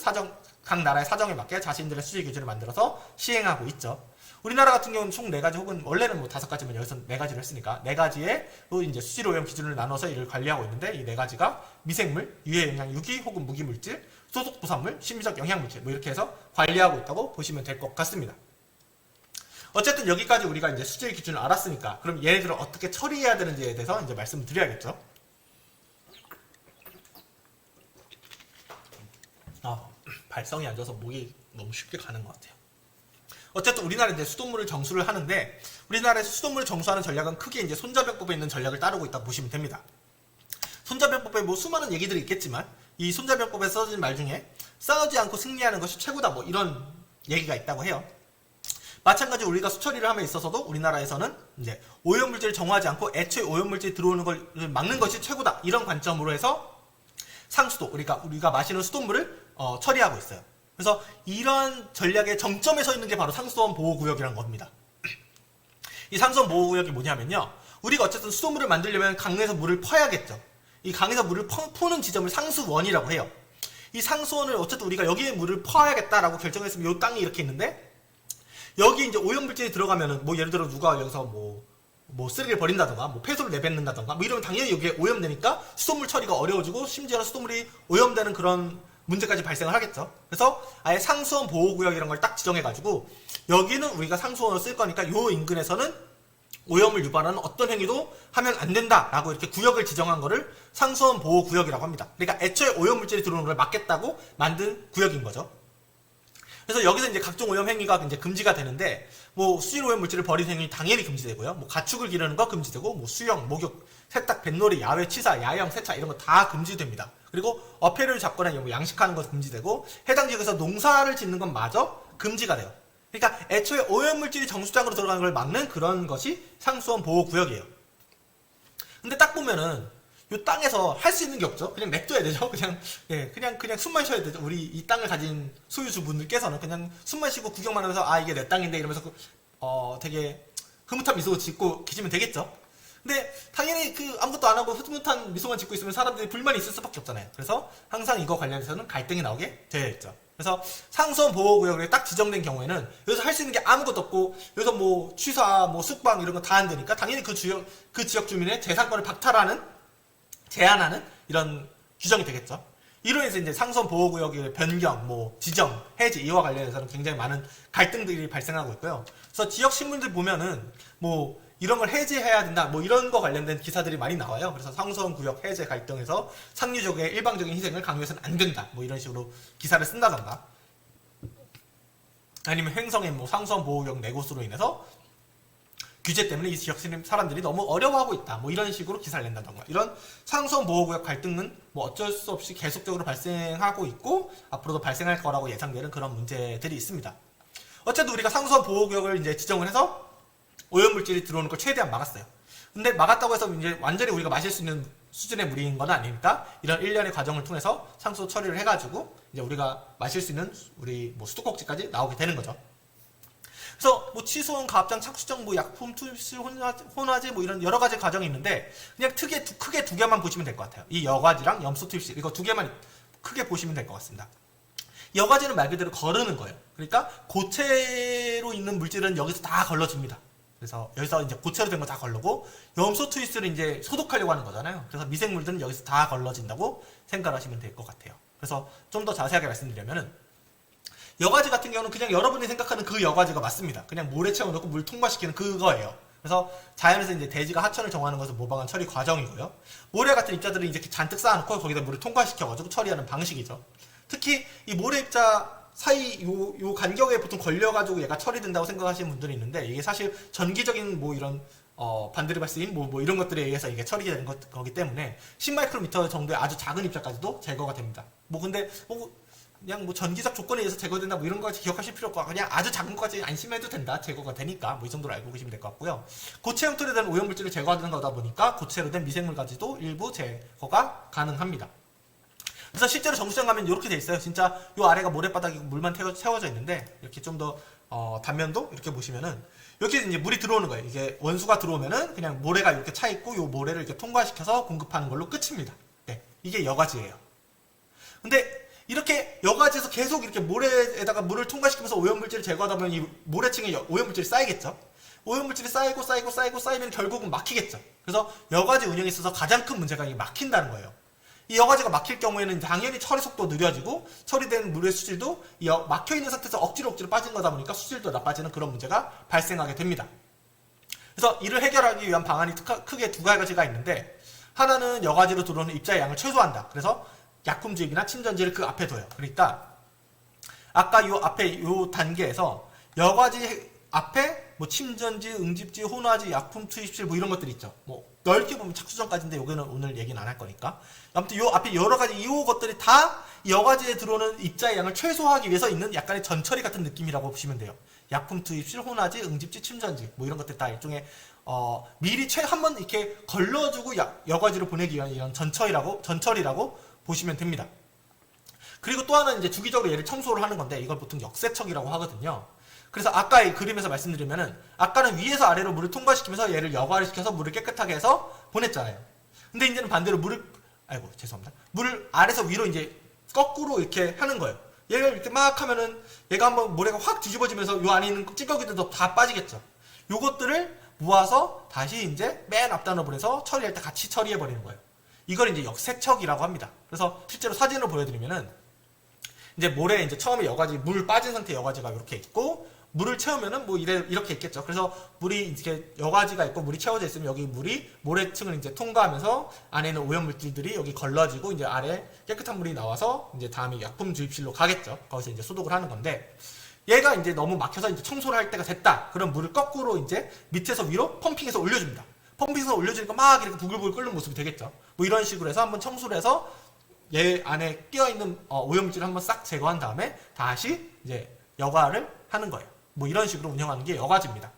각 나라의 사정에 맞게 자신들의 수질 기준을 만들어서 시행하고 있죠. 우리나라 같은 경우는 총 4가지 혹은 원래는 뭐 5가지면 여기서 4가지를 했으니까 4가지의 이제 수질 오염 기준을 나눠서 이를 관리하고 있는데 이 4가지가 미생물, 유해 영양 유기 혹은 무기물질, 소속 부산물, 심미적 영양물질 뭐 이렇게 해서 관리하고 있다고 보시면 될 것 같습니다. 어쨌든 여기까지 우리가 이제 수질 기준을 알았으니까 그럼 얘네들을 어떻게 처리해야 되는지에 대해서 이제 말씀을 드려야겠죠. 발성이 안 좋아서 목이 너무 쉽게 가는 것 같아요. 어쨌든 우리나라 이제 수돗물을 정수를 하는데 우리나라에서 수돗물을 정수하는 전략은 크게 이제 손자병법에 있는 전략을 따르고 있다고 보시면 됩니다. 손자병법에 뭐 수많은 얘기들이 있겠지만 이 손자병법에 써진 말 중에 싸우지 않고 승리하는 것이 최고다 뭐 이런 얘기가 있다고 해요. 마찬가지로 우리가 수처리를 함에 있어서도 우리나라에서는 이제 오염물질을 정화하지 않고 애초에 오염물질이 들어오는 걸 막는 것이 최고다. 이런 관점으로 해서 상수도, 우리가 마시는 수돗물을 처리하고 있어요. 그래서 이런 전략의 정점에 서 있는 게 바로 상수원 보호구역이라는 겁니다. 이 상수원 보호구역이 뭐냐면요. 우리가 어쨌든 수돗물을 만들려면 강에서 물을 퍼야겠죠. 이 강에서 물을 푸는 지점을 상수원이라고 해요. 이 상수원을 어쨌든 우리가 여기에 물을 퍼야겠다라고 결정했으면 이 땅이 이렇게 있는데 여기 이제 오염물질이 들어가면은 뭐 예를 들어 누가 여기서 뭐 쓰레기를 버린다던가 뭐 폐수를 내뱉는다던가 뭐 이러면 당연히 여기에 오염되니까 수돗물 처리가 어려워지고 심지어는 수돗물이 오염되는 그런 문제까지 발생을 하겠죠. 그래서 아예 상수원 보호구역이라는 걸 딱 지정해가지고 여기는 우리가 상수원을 쓸 거니까 요 인근에서는 오염을 유발하는 어떤 행위도 하면 안 된다라고 이렇게 구역을 지정한 거를 상수원 보호구역이라고 합니다. 그러니까 애초에 오염물질이 들어오는 걸 막겠다고 만든 구역인 거죠. 그래서 여기서 이제 각종 오염 행위가 이제 금지가 되는데 뭐 수질 오염 물질을 버리는 행위 당연히 금지되고요. 뭐 가축을 기르는 거 금지되고 뭐 수영, 목욕, 세탁, 뱃놀이, 야외 취사, 야영, 세차 이런 거 다 금지됩니다. 그리고 어패를 잡거나 뭐 양식하는 것 금지되고 해당 지역에서 농사를 짓는 건 마저 금지가 돼요. 그러니까 애초에 오염물질이 정수장으로 들어가는 걸 막는 그런 것이 상수원 보호구역이에요. 근데 딱 보면은 이 땅에서 할 수 있는 게 없죠. 그냥 냅둬야 되죠. 그냥 숨만 쉬어야 되죠. 우리 이 땅을 가진 소유주분들께서는 그냥 숨만 쉬고 구경만 하면서 아 이게 내 땅인데 이러면서 되게 흐뭇한 미소 짓고 계시면 되겠죠. 근데 당연히 아무것도 안 하고 흐뭇한 미소만 짓고 있으면 사람들이 불만이 있을 수밖에 없잖아요. 그래서 항상 이거 관련해서는 갈등이 나오게 되어 있죠. 그래서 상수원 보호구역에 딱 지정된 경우에는 여기서 할 수 있는 게 아무것도 없고 여기서 뭐 취사, 뭐 숙박 이런 거 다 안 되니까 당연히 그 지역 주민의 재산권을 제한하는 이런 규정이 되겠죠. 이로 인해서 이제 상수원 보호구역의 변경, 뭐 지정, 해지 이와 관련해서는 굉장히 많은 갈등들이 발생하고 있고요. 그래서 지역 신문들 보면은 뭐 이런 걸 해제해야 된다, 뭐 이런 거 관련된 기사들이 많이 나와요. 그래서 상수원 구역 해제 갈등에서 상류족의 일방적인 희생을 강요해서는 안 된다, 뭐 이런 식으로 기사를 쓴다던가, 아니면 횡성의 뭐 상수원 보호구역 네 곳으로 인해서 규제 때문에 이 지역 사람들이 너무 어려워하고 있다, 뭐 이런 식으로 기사를 낸다던가, 이런 상수원 보호구역 갈등은 뭐 어쩔 수 없이 계속적으로 발생하고 있고 앞으로도 발생할 거라고 예상되는 그런 문제들이 있습니다. 어쨌든 우리가 상수원 보호구역을 이제 지정을 해서 오염물질이 들어오는 걸 최대한 막았어요. 근데 막았다고 해서 이제 완전히 우리가 마실 수 있는 수준의 물인 건 아니니까 이런 일련의 과정을 통해서 상수 처리를 해가지고 이제 우리가 마실 수 있는 우리 뭐 수도꼭지까지 나오게 되는 거죠. 그래서 뭐 취소원, 가압장, 착수정, 뭐 약품 투입실, 혼화제 뭐 이런 여러 가지 과정이 있는데 그냥 크게 두 개만 보시면 될 것 같아요. 이 여과지랑 염소 투입실 이거 두 개만 크게 보시면 될 것 같습니다. 여과지는 말 그대로 거르는 거예요. 그러니까 고체로 있는 물질은 여기서 다 걸러집니다. 그래서 여기서 이제 고체로 된 거 다 걸르고 염소 트위스를 이제 소독하려고 하는 거잖아요. 그래서 미생물들은 여기서 다 걸러진다고 생각하시면 될 것 같아요. 그래서 좀 더 자세하게 말씀드리면은 여과지 같은 경우는 그냥 여러분이 생각하는 그 여과지가 맞습니다. 그냥 모래 채워놓고 물 통과시키는 그거예요. 그래서 자연에서 이제 대지가 하천을 정하는 것을 모방한 처리 과정이고요. 모래 같은 입자들을 이제 잔뜩 쌓아놓고 거기다 물을 통과시켜가지고 처리하는 방식이죠. 특히 이 모래 입자 사이 요 간격에 보통 걸려가지고 얘가 처리된다고 생각하시는 분들이 있는데 이게 사실 전기적인 뭐 이런 반드르바스인 뭐 이런 것들에 의해서 이게 처리되는 거기 때문에 10마이크로미터 정도의 아주 작은 입자까지도 제거가 됩니다. 뭐 근데 그냥 뭐 전기적 조건에 의해서 제거된다 뭐 이런 거까지 기억하실 필요 없고 그냥 아주 작은 것까지 안심해도 된다, 제거가 되니까 뭐 이 정도로 알고 계시면 될 것 같고요. 고체 형태로 된 오염물질을 제거하는 거다 보니까 고체로 된 미생물까지도 일부 제거가 가능합니다. 그래서 실제로 정수장 가면 이렇게 돼 있어요. 진짜 요 아래가 모래바닥이고 물만 채워져 있는데 이렇게 좀 더 단면도 이렇게 보시면은 이렇게 이제 물이 들어오는 거예요. 이게 원수가 들어오면은 그냥 모래가 이렇게 차 있고 요 모래를 이렇게 통과시켜서 공급하는 걸로 끝입니다. 네, 이게 여과지예요. 근데 이렇게 여과지에서 계속 이렇게 모래에다가 물을 통과시키면서 오염물질을 제거하다 보면 이 모래층에 오염물질이 쌓이겠죠. 오염물질이 쌓이면 결국은 막히겠죠. 그래서 여과지 운영에 있어서 가장 큰 문제가 이 막힌다는 거예요. 이 여과지가 막힐 경우에는 당연히 처리 속도 느려지고 처리된 물의 수질도 막혀있는 상태에서 억지로 빠진 거다 보니까 수질도 나빠지는 그런 문제가 발생하게 됩니다. 그래서 이를 해결하기 위한 방안이 크게 두 가지가 있는데, 하나는 여과지로 들어오는 입자의 양을 최소화한다. 그래서 약품주입이나 침전지를 그 앞에 둬요. 그러니까 아까 요 앞에 요 단계에서 여과지 앞에 뭐 침전지, 응집지, 혼화지, 약품 투입실 뭐 이런 것들이 있죠. 뭐 넓게 보면 착수전까지인데 여기는 오늘 얘기는 안 할 거니까. 아무튼 요 앞에 여러 가지 이 것들이 다 여과지에 들어오는 입자의 양을 최소화하기 위해서 있는 약간의 전처리 같은 느낌이라고 보시면 돼요. 약품 투입실, 혼화지, 응집지, 침전지 뭐 이런 것들 다 일종의 미리 한번 이렇게 걸러주고 여과지로 보내기 위한 이런 전처리라고 보시면 됩니다. 그리고 또 하나는 이제 주기적으로 얘를 청소를 하는 건데 이걸 보통 역세척이라고 하거든요. 그래서 아까 이 그림에서 말씀드리면은 아까는 위에서 아래로 물을 통과시키면서 얘를 여과를 시켜서 물을 깨끗하게 해서 보냈잖아요. 근데 이제는 반대로 물을 아래서 위로 이제 거꾸로 이렇게 하는 거예요. 얘를 이렇게 막 하면은 얘가 한번 모래가 확 뒤집어지면서 요 안에 있는 찌꺼기들도 다 빠지겠죠. 요것들을 모아서 다시 이제 맨 앞단으로 보내서 처리할 때 같이 처리해 버리는 거예요. 이걸 이제 역세척이라고 합니다. 그래서 실제로 사진으로 보여드리면은 이제 모래에 이제 처음에 여과지 물 빠진 상태 여과지가 이렇게 있고 물을 채우면은 뭐 이렇게 있겠죠. 그래서 물이 이렇게 여과지가 있고 물이 채워져 있으면 여기 물이 모래층을 이제 통과하면서 안에 있는 오염물질들이 여기 걸러지고 이제 아래 깨끗한 물이 나와서 이제 다음에 약품 주입실로 가겠죠. 거기서 이제 소독을 하는 건데 얘가 이제 너무 막혀서 이제 청소를 할 때가 됐다. 그럼 물을 거꾸로 이제 밑에서 위로 펌핑해서 올려줍니다. 펌핑해서 올려주니까 막 이렇게 부글부글 끓는 모습이 되겠죠. 뭐 이런 식으로 해서 한번 청소를 해서 얘 안에 끼어있는 오염물질을 한번 싹 제거한 다음에 다시 이제 여과를 하는 거예요. 뭐 이런 식으로 운영하는 게 여과지입니다.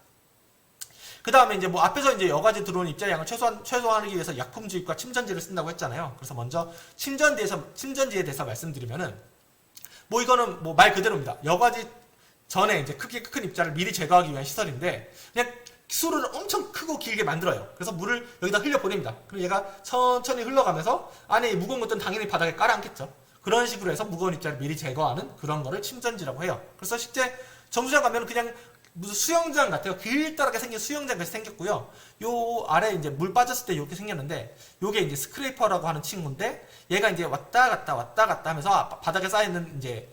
그 다음에 이제 뭐 앞에서 이제 여과지 들어오는 입자량을 최소화하기 위해서 약품 주입과 침전지를 쓴다고 했잖아요. 그래서 먼저 침전지에 대해서 말씀드리면은 뭐 이거는 뭐 말 그대로입니다. 여과지 전에 이제 크기 큰 입자를 미리 제거하기 위한 시설인데 그냥 수를 엄청 크고 길게 만들어요. 그래서 물을 여기다 흘려보냅니다. 그럼 얘가 천천히 흘러가면서 안에 무거운 것들은 당연히 바닥에 깔아앉겠죠. 그런 식으로 해서 무거운 입자를 미리 제거하는 그런 거를 침전지라고 해요. 그래서 실제 정수장 가면 그냥 무슨 수영장 같아요. 길다랗게 생긴 수영장 같이 생겼고요. 요 아래 이제 물 빠졌을 때 이렇게 생겼는데 요게 이제 스크레이퍼라고 하는 친구인데 얘가 이제 왔다 갔다 하면서 바닥에 쌓여있는 이제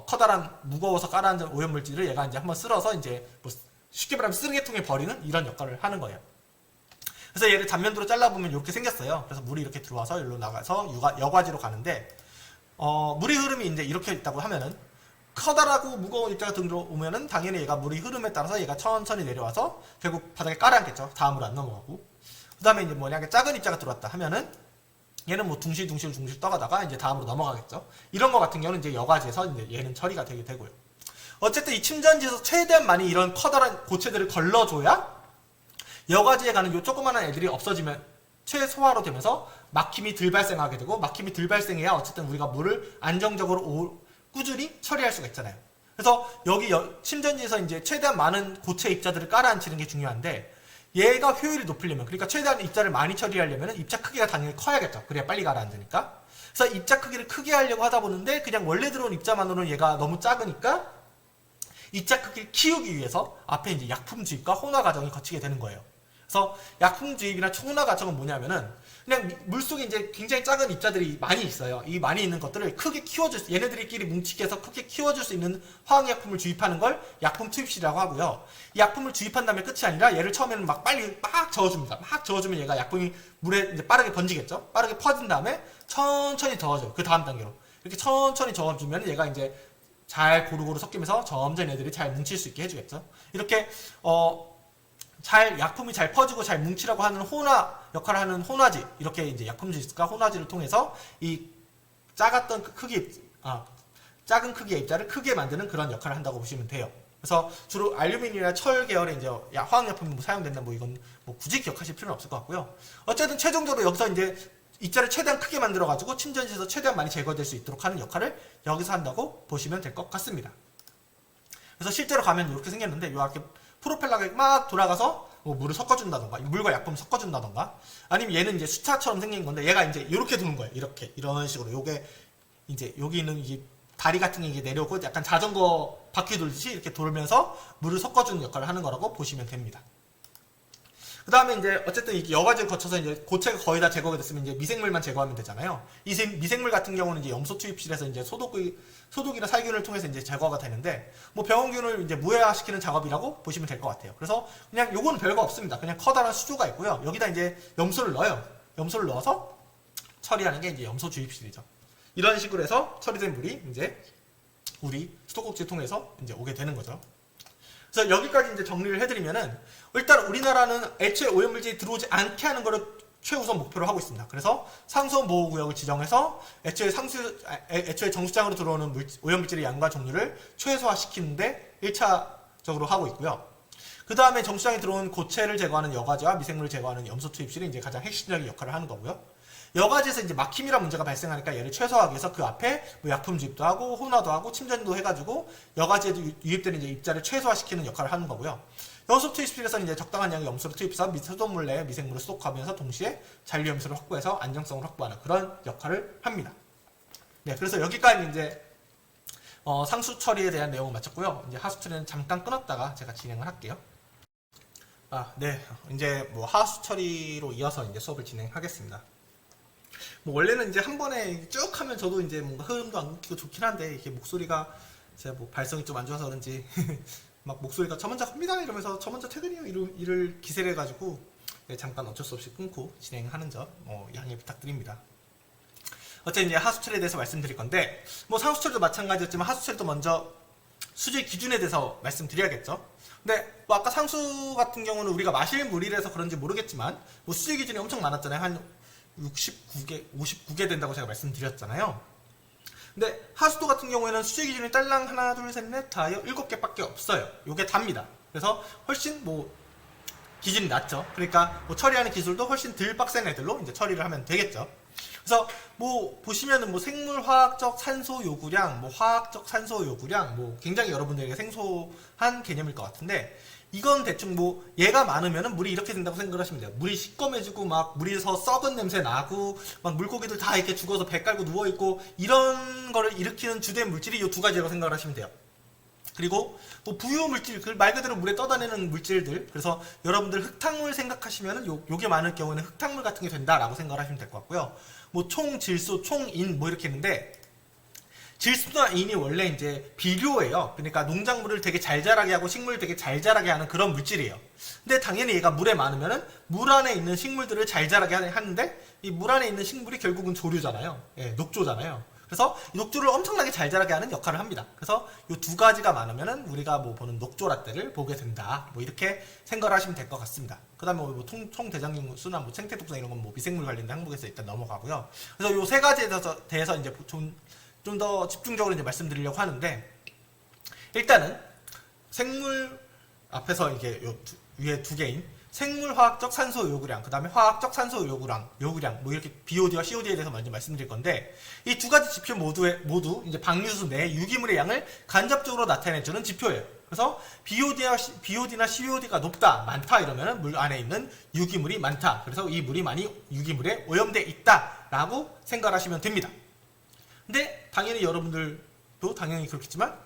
커다란 무거워서 깔아앉은 오염물질을 얘가 이제 한번 쓸어서 이제 뭐 쉽게 말하면 쓰레기통에 버리는 이런 역할을 하는 거예요. 그래서 얘를 단면도로 잘라보면 이렇게 생겼어요. 그래서 물이 이렇게 들어와서 여기로 나가서 여과지로 가는데 물의 흐름이 이제 이렇게 있다고 하면은 커다랗고 무거운 입자가 들어오면은 당연히 얘가 물의 흐름에 따라서 얘가 천천히 내려와서 결국 바닥에 깔아앉겠죠. 다음으로 안 넘어가고. 그 다음에 이제 만약에 작은 입자가 들어왔다 하면은 얘는 뭐 둥실둥실 떠가다가 이제 다음으로 넘어가겠죠. 이런 거 같은 경우는 이제 여과지에서 이제 얘는 처리가 되게 되고요. 어쨌든 이 침전지에서 최대한 많이 이런 커다란 고체들을 걸러줘야 여과지에 가는 요 조그만한 애들이 없어지면 최소화로 되면서 막힘이 덜 발생하게 되고 막힘이 덜 발생해야 어쨌든 우리가 물을 안정적으로 꾸준히 처리할 수가 있잖아요. 그래서 여기 침전지에서 이제 최대한 많은 고체 입자들을 깔아앉히는 게 중요한데 얘가 효율이 높으려면 그러니까 최대한 입자를 많이 처리하려면 입자 크기가 당연히 커야겠죠. 그래야 빨리 가라앉으니까. 그래서 입자 크기를 크게 하려고 하다 보는데 그냥 원래 들어온 입자만으로는 얘가 너무 작으니까 입자 크기를 키우기 위해서 앞에 이제 약품 주입과 혼화 과정이 거치게 되는 거예요. 그래서 약품 주입이나 혼화 과정은 뭐냐면은 그냥 물속에 이제 굉장히 작은 입자들이 많이 있어요. 이 많이 있는 것들을 크게 키워줄 얘네들끼리 뭉치게 해서 크게 키워줄 수 있는 화학약품을 주입하는 걸 약품 투입실이라고 하고요. 이 약품을 주입한 다음에 끝이 아니라 얘를 처음에는 빨리 저어줍니다. 막 저어주면 얘가 약품이 물에 이제 빠르게 번지겠죠. 빠르게 퍼진 다음에 천천히 저어줘요. 그 다음 단계로 이렇게 천천히 저어주면 얘가 이제 잘 고루고루 섞이면서 점점 애들이 잘 뭉칠 수 있게 해주겠죠. 이렇게 약품이 잘 퍼지고 잘 뭉치라고 하는 혼화 역할을 하는 혼화지, 이렇게 이제 약품 주입과 혼화지를 통해서 이 작은 크기의 입자를 크게 만드는 그런 역할을 한다고 보시면 돼요. 그래서 주로 알루미늄이나 철 계열의 이제 화학약품이 사용된다 이건 굳이 기억하실 필요는 없을 것 같고요. 어쨌든 최종적으로 여기서 이제 입자를 최대한 크게 만들어가지고 침전지에서 최대한 많이 제거될 수 있도록 하는 역할을 여기서 한다고 보시면 될 것 같습니다. 그래서 실제로 가면 이렇게 생겼는데 이렇게 프로펠러가 막 돌아가서 물을 섞어준다던가 물과 약품을 섞어준다던가 아니면 얘는 이제 수차처럼 생긴 건데 얘가 이제 이렇게 도는 거예요. 이런 식으로 요게 이제 여기 있는 이 다리 같은 게 내려오고 약간 자전거 바퀴 돌듯이 이렇게 돌면서 물을 섞어주는 역할을 하는 거라고 보시면 됩니다. 그 다음에 이제 어쨌든 이 여과지를 거쳐서 이제 고체가 거의 다 제거가 됐으면 이제 미생물만 제거하면 되잖아요. 이 미생물 같은 경우는 이제 염소 투입실에서 이제 소독이나 살균을 통해서 이제 제거가 되는데 병원균을 이제 무해화시키는 작업이라고 보시면 될 것 같아요. 그래서 그냥 요건 별거 없습니다. 그냥 커다란 수조가 있고요. 여기다 이제 염소를 넣어요. 염소를 넣어서 처리하는 게 이제 염소 주입실이죠. 이런 식으로 해서 처리된 물이 이제 우리 수도꼭지를 통해서 이제 오게 되는 거죠. 그래서 여기까지 이제 정리를 해드리면은 일단 우리나라는 애초에 오염물질이 들어오지 않게 하는 거를 최우선 목표로 하고 있습니다. 그래서 상수원 보호구역을 지정해서 애초에 정수장으로 들어오는 오염물질의 양과 종류를 최소화시키는데 1차 적으로 하고 있고요. 그 다음에 정수장에 들어온 고체를 제거하는 여과제와 미생물을 제거하는 염소 투입실이 이제 가장 핵심적인 역할을 하는 거고요. 여과제에서 이제 막힘이란 문제가 발생하니까 얘를 최소화하기 위해서 그 앞에 뭐 약품 주입도 하고 혼화도 하고 침전도 해가지고 여과제에도 유입되는 이제 입자를 최소화시키는 역할을 하는 거고요. 염소 투입실에서는 이제 적당한 양의 염소를 투입해서 수돗물 내에 미생물을 수독하면서 동시에 잔류 염소를 확보해서 안정성을 확보하는 그런 역할을 합니다. 네, 그래서 여기까지 이제 상수 처리에 대한 내용을 마쳤고요. 이제 하수 처리는 잠깐 끊었다가 제가 진행을 할게요. 네, 이제 뭐 하수 처리로 이어서 이제 수업을 진행하겠습니다. 뭐 원래는 이제 한 번에 쭉 하면 저도 이제 뭔가 흐름도 안 끊기고 좋긴 한데 이게 목소리가 제가 뭐 발성이 좀 안 좋아서 그런지 막 목소리가 저 먼저 갑니다 이러면서 저 먼저 퇴근이요 이를 기세를 해가지고 네, 잠깐 어쩔 수 없이 끊고 진행하는 점 양해 부탁드립니다. 어쨌든 이제 하수 처리에 대해서 말씀드릴 건데 뭐 상수 처리도 마찬가지였지만 하수 처리도 먼저 수질 기준에 대해서 말씀드려야겠죠. 근데 뭐 아까 상수 같은 경우는 우리가 마실 물이라서 그런지 모르겠지만 뭐 수질 기준이 엄청 많았잖아요. 한 69개, 59개 된다고 제가 말씀드렸잖아요. 근데 하수도 같은 경우에는 수질 기준이 딸랑 하나, 둘, 셋, 넷, 다 7개밖에 없어요. 요게 답니다. 그래서 훨씬 뭐 기준이 낮죠. 그러니까 뭐 처리하는 기술도 훨씬 덜 빡센 애들로 이제 처리를 하면 되겠죠. 그래서 뭐 보시면은 뭐 생물화학적 산소 요구량, 뭐 화학적 산소 요구량, 뭐 굉장히 여러분들에게 생소한 개념일 것 같은데 이건 대충 뭐 얘가 많으면은 물이 이렇게 된다고 생각하시면 돼요. 물이 시꺼매지고 막 물에서 썩은 냄새 나고 막 물고기들 다 이렇게 죽어서 배 깔고 누워 있고 이런 거를 일으키는 주된 물질이 이 두 가지라고 생각을 하시면 돼요. 그리고 뭐 부유 물질, 말 그대로 물에 떠다니는 물질들. 그래서 여러분들 흙탕물 생각하시면은 요게 많을 경우에는 흙탕물 같은 게 된다라고 생각을 하시면 될 것 같고요. 뭐 총 질소, 총 인 뭐 이렇게 있는데 질소나 인이 원래 이제 비료예요. 그러니까 농작물을 되게 잘 자라게 하고 식물을 되게 잘 자라게 하는 그런 물질이에요. 근데 당연히 얘가 물에 많으면은 물 안에 있는 식물들을 잘 자라게 하는데 이 물 안에 있는 식물이 결국은 조류잖아요. 예, 녹조잖아요. 그래서 이 녹조를 엄청나게 잘 자라게 하는 역할을 합니다. 그래서 이 두 가지가 많으면은 우리가 뭐 보는 녹조라떼를 보게 된다. 뭐 이렇게 생각을 하시면 될 것 같습니다. 그 다음에 뭐 총대장균수나 뭐 생태독성 이런 건 뭐 미생물 관련된 항목에서 일단 넘어가고요. 그래서 이 세 가지에 대해서 이제 좀 더 집중적으로 이제 말씀드리려고 하는데 일단은 생물 앞에서 이게 위에 두 개인 생물화학적 산소 요구량, 그 다음에 화학적 산소 요구량 뭐 이렇게 BOD와 COD에 대해서 먼저 말씀드릴 건데 이 두 가지 지표 모두 이제 방류수 내 유기물의 양을 간접적으로 나타내주는 지표예요. 그래서 BOD나 COD가 높다, 많다 이러면은 물 안에 있는 유기물이 많다. 그래서 이 물이 많이 유기물에 오염돼 있다라고 생각하시면 됩니다. 근데 당연히 여러분들도 당연히 그렇겠지만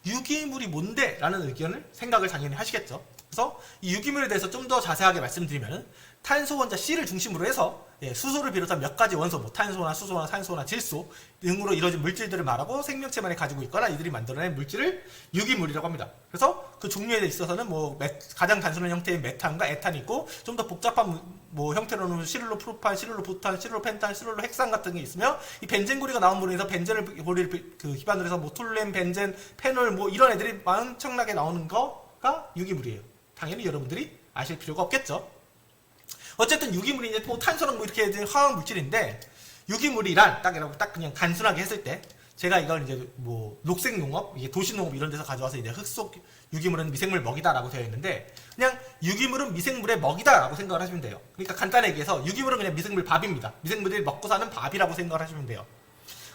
유기물이 뭔데? 라는 의견을 생각을 당연히 하시겠죠. 그래서 이 유기물에 대해서 좀 더 자세하게 말씀드리면 탄소 원자 C를 중심으로 해서 수소를 비롯한 몇 가지 원소, 뭐 탄소나 수소나 산소나 질소 등으로 이루어진 물질들을 말하고 생명체만이 가지고 있거나 이들이 만들어낸 물질을 유기물이라고 합니다. 그래서 그 종류에 있어서는 뭐 가장 단순한 형태의 메탄과 에탄이 있고 좀 더 복잡한 뭐 형태로는 실룰로 프로판, 실룰로 부탄, 실룰로 펜탄, 실룰로 헥산 같은 게 있으며 이 벤젠고리가 나온 물에 서 벤젠을 고리를 그 기반으로 해서 뭐 툴렌, 벤젠, 페놀 뭐 이런 애들이 엄청나게 나오는 거가 유기물이에요. 당연히 여러분들이 아실 필요가 없겠죠. 어쨌든 유기물이 이제 뭐 탄소랑 뭐 이렇게 화학 물질인데 유기물이란 딱 그냥 단순하게 했을 때 제가 이걸 이제 뭐 녹색농업, 이게 도시농업 이런 데서 가져와서 이제 흙속 유기물은 미생물 먹이다라고 되어 있는데 그냥 유기물은 미생물의 먹이다라고 생각을 하시면 돼요. 그러니까 간단하게 얘기해서 유기물은 그냥 미생물 밥입니다. 미생물들이 먹고 사는 밥이라고 생각을 하시면 돼요.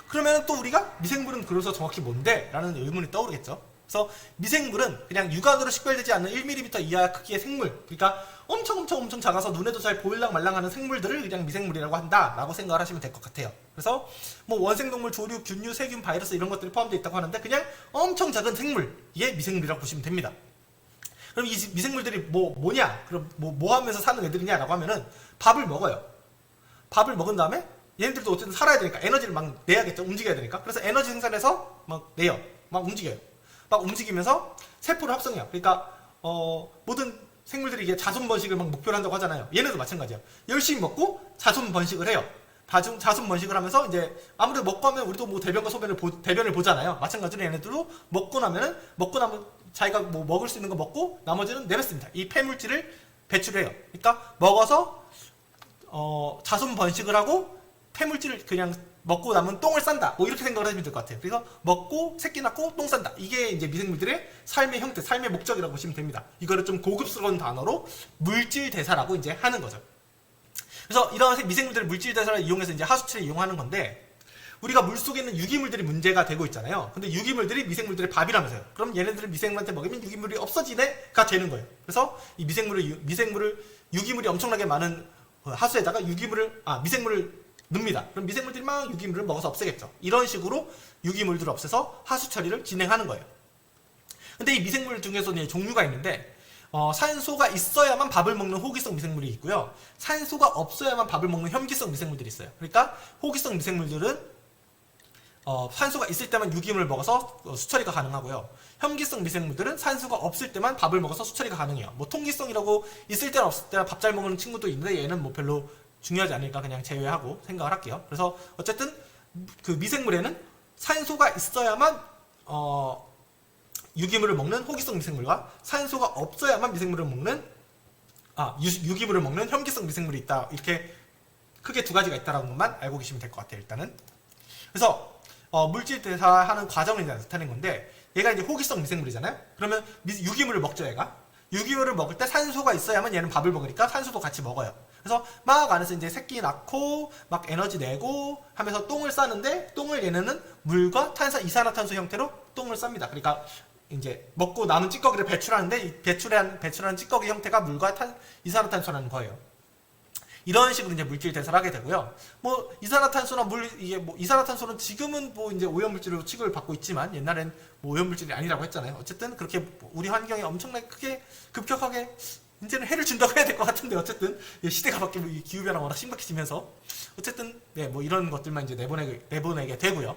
그러면 또 우리가 미생물은 그래서 정확히 뭔데? 라는 의문이 떠오르겠죠. 그래서 미생물은 그냥 육안으로 식별되지 않는 1mm 이하 크기의 생물, 그러니까 엄청 작아서 눈에도 잘 보일랑 말랑하는 생물들을 그냥 미생물이라고 한다라고 생각을 하시면 될 것 같아요. 그래서 뭐 원생동물, 조류, 균류, 세균, 바이러스 이런 것들이 포함되어 있다고 하는데 그냥 엄청 작은 생물, 이게 미생물이라고 보시면 됩니다. 그럼 이 미생물들이 뭐냐? 그럼 뭐 하면서 사는 애들이냐라고 하면은 밥을 먹어요. 밥을 먹은 다음에 얘네들도 어쨌든 살아야 되니까 에너지를 막 내야겠죠. 움직여야 되니까. 그래서 에너지 생산해서 막 내요. 막 움직여요. 막 움직이면서 세포를 합성해요. 그러니까 모든 생물들이 이게 자손 번식을 막 목표로 한다고 하잖아요. 얘네도 마찬가지야. 열심히 먹고 자손 번식을 해요. 자손 번식을 하면서 이제 아무래도 먹고 하면 우리도 뭐 대변과 소변을 대변을 보잖아요. 마찬가지로 얘네들도 먹고 나면 자기가 뭐 먹을 수 있는 거 먹고 나머지는 내뱉습니다. 이 폐물질을 배출해요. 그러니까 먹어서 자손 번식을 하고 폐물질을 그냥 먹고 남은 똥을 싼다. 뭐 이렇게 생각을 하시면 될 것 같아요. 그래서 먹고 새끼 낳고 똥 싼다. 이게 이제 미생물들의 삶의 형태, 삶의 목적이라고 보시면 됩니다. 이거를 좀 고급스러운 단어로 물질 대사라고 이제 하는 거죠. 그래서 이런 미생물들의 물질 대사를 이용해서 이제 하수치를 이용하는 건데, 우리가 물속에 있는 유기물들이 문제가 되고 있잖아요. 근데 유기물들이 미생물들의 밥이라면서요. 그럼 얘네들을 미생물한테 먹이면 유기물이 없어지네가 되는 거예요. 그래서 이 유기물이 엄청나게 많은 하수에다가 미생물을 넣습니다. 그럼 미생물들이 막 유기물을 먹어서 없애겠죠. 이런 식으로 유기물들을 없애서 하수 처리를 진행하는 거예요. 근데 이 미생물 중에서는 종류가 있는데, 산소가 있어야만 밥을 먹는 호기성 미생물이 있고요. 산소가 없어야만 밥을 먹는 혐기성 미생물들이 있어요. 그러니까 호기성 미생물들은 산소가 있을 때만 유기물을 먹어서 수처리가 가능하고요. 혐기성 미생물들은 산소가 없을 때만 밥을 먹어서 수처리가 가능해요. 뭐 통기성이라고 있을 때나 없을 때나 밥 잘 먹는 친구도 있는데 얘는 뭐 별로 중요하지 않으니까 그냥 제외하고 생각을 할게요. 그래서 어쨌든 그 미생물에는 산소가 있어야만 유기물을 먹는 호기성 미생물과 산소가 없어야만 유기물을 먹는 혐기성 미생물이 있다. 이렇게 크게 두 가지가 있다는 것만 알고 계시면 될 것 같아요. 일단은. 그래서 물질 대사하는 과정을 나타낸 건데, 얘가 이제 호기성 미생물이잖아요. 그러면 유기물을 먹죠, 얘가. 유기물을 먹을 때 산소가 있어야만 얘는 밥을 먹으니까 산소도 같이 먹어요. 그래서 막 안에서 이제 새끼 낳고 막 에너지 내고 하면서 똥을 싸는데, 똥을 얘네는 물과 이산화탄소 형태로 똥을 쌉니다. 그러니까 이제 먹고 남은 찌꺼기를 배출하는데, 이 배출하는 찌꺼기 형태가 물과 이산화탄소라는 거예요. 이런 식으로 이제 물질 대사를 하게 되고요. 뭐 이산화탄소나 이산화탄소는 지금은 뭐 이제 오염물질로 취급을 받고 있지만, 옛날엔 뭐 오염물질이 아니라고 했잖아요. 어쨌든 그렇게 우리 환경에 엄청나게 크게 급격하게 이제는 해를 준다고 해야 될 것 같은데, 어쨌든 시대가 바뀌고 기후변화가 워낙 심각해지면서 어쨌든 뭐 이런 것들만 이제 내보내게 되고요.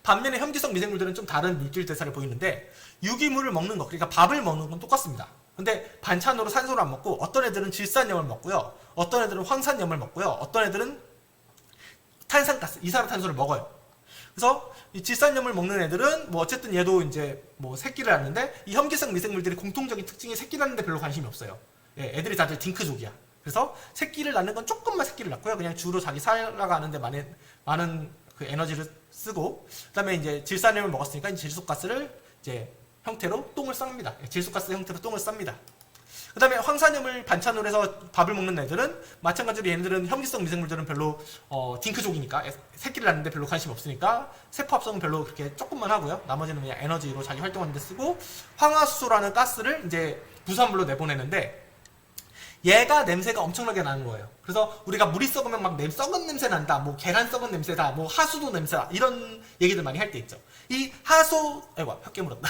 반면에 혐기성 미생물들은 좀 다른 물질 대사를 보이는데, 유기물을 먹는 것, 그러니까 밥을 먹는 건 똑같습니다. 근데 반찬으로 산소를 안 먹고, 어떤 애들은 질산염을 먹고요, 어떤 애들은 황산염을 먹고요, 어떤 애들은 탄산가스, 이산화탄소를 먹어요. 그래서 이 질산염을 먹는 애들은 뭐 어쨌든 얘도 이제 뭐 새끼를 낳는데, 이 혐기성 미생물들의 공통적인 특징이 새끼 낳는데 별로 관심이 없어요. 애들이 다들 딩크족이야. 그래서 새끼를 낳는 건 조금만 새끼를 낳고요, 그냥 주로 자기 살아가는데 많은 그 에너지를 쓰고, 그다음에 이제 질산염을 먹었으니까 이제 질소가스를 이제 형태로 똥을 쌉니다. 질소가스 형태로 똥을 쌉니다. 그 다음에 황산염을 반찬으로 해서 밥을 먹는 애들은 마찬가지로 얘네들은 혐기성 미생물들은 별로 딩크족이니까 새끼를 낳는데 별로 관심 없으니까 세포 합성은 별로 그렇게 조금만 하고요. 나머지는 그냥 에너지로 자기 활동하는 데 쓰고, 황화수소라는 가스를 이제 부산물로 내보내는데, 얘가 냄새가 엄청나게 나는 거예요. 그래서 우리가 물이 썩으면 막 썩은 냄새 난다, 뭐 계란 썩은 냄새다, 뭐 하수도 냄새다, 이런 얘기들 많이 할 때 있죠. 이 혀 깨물었다.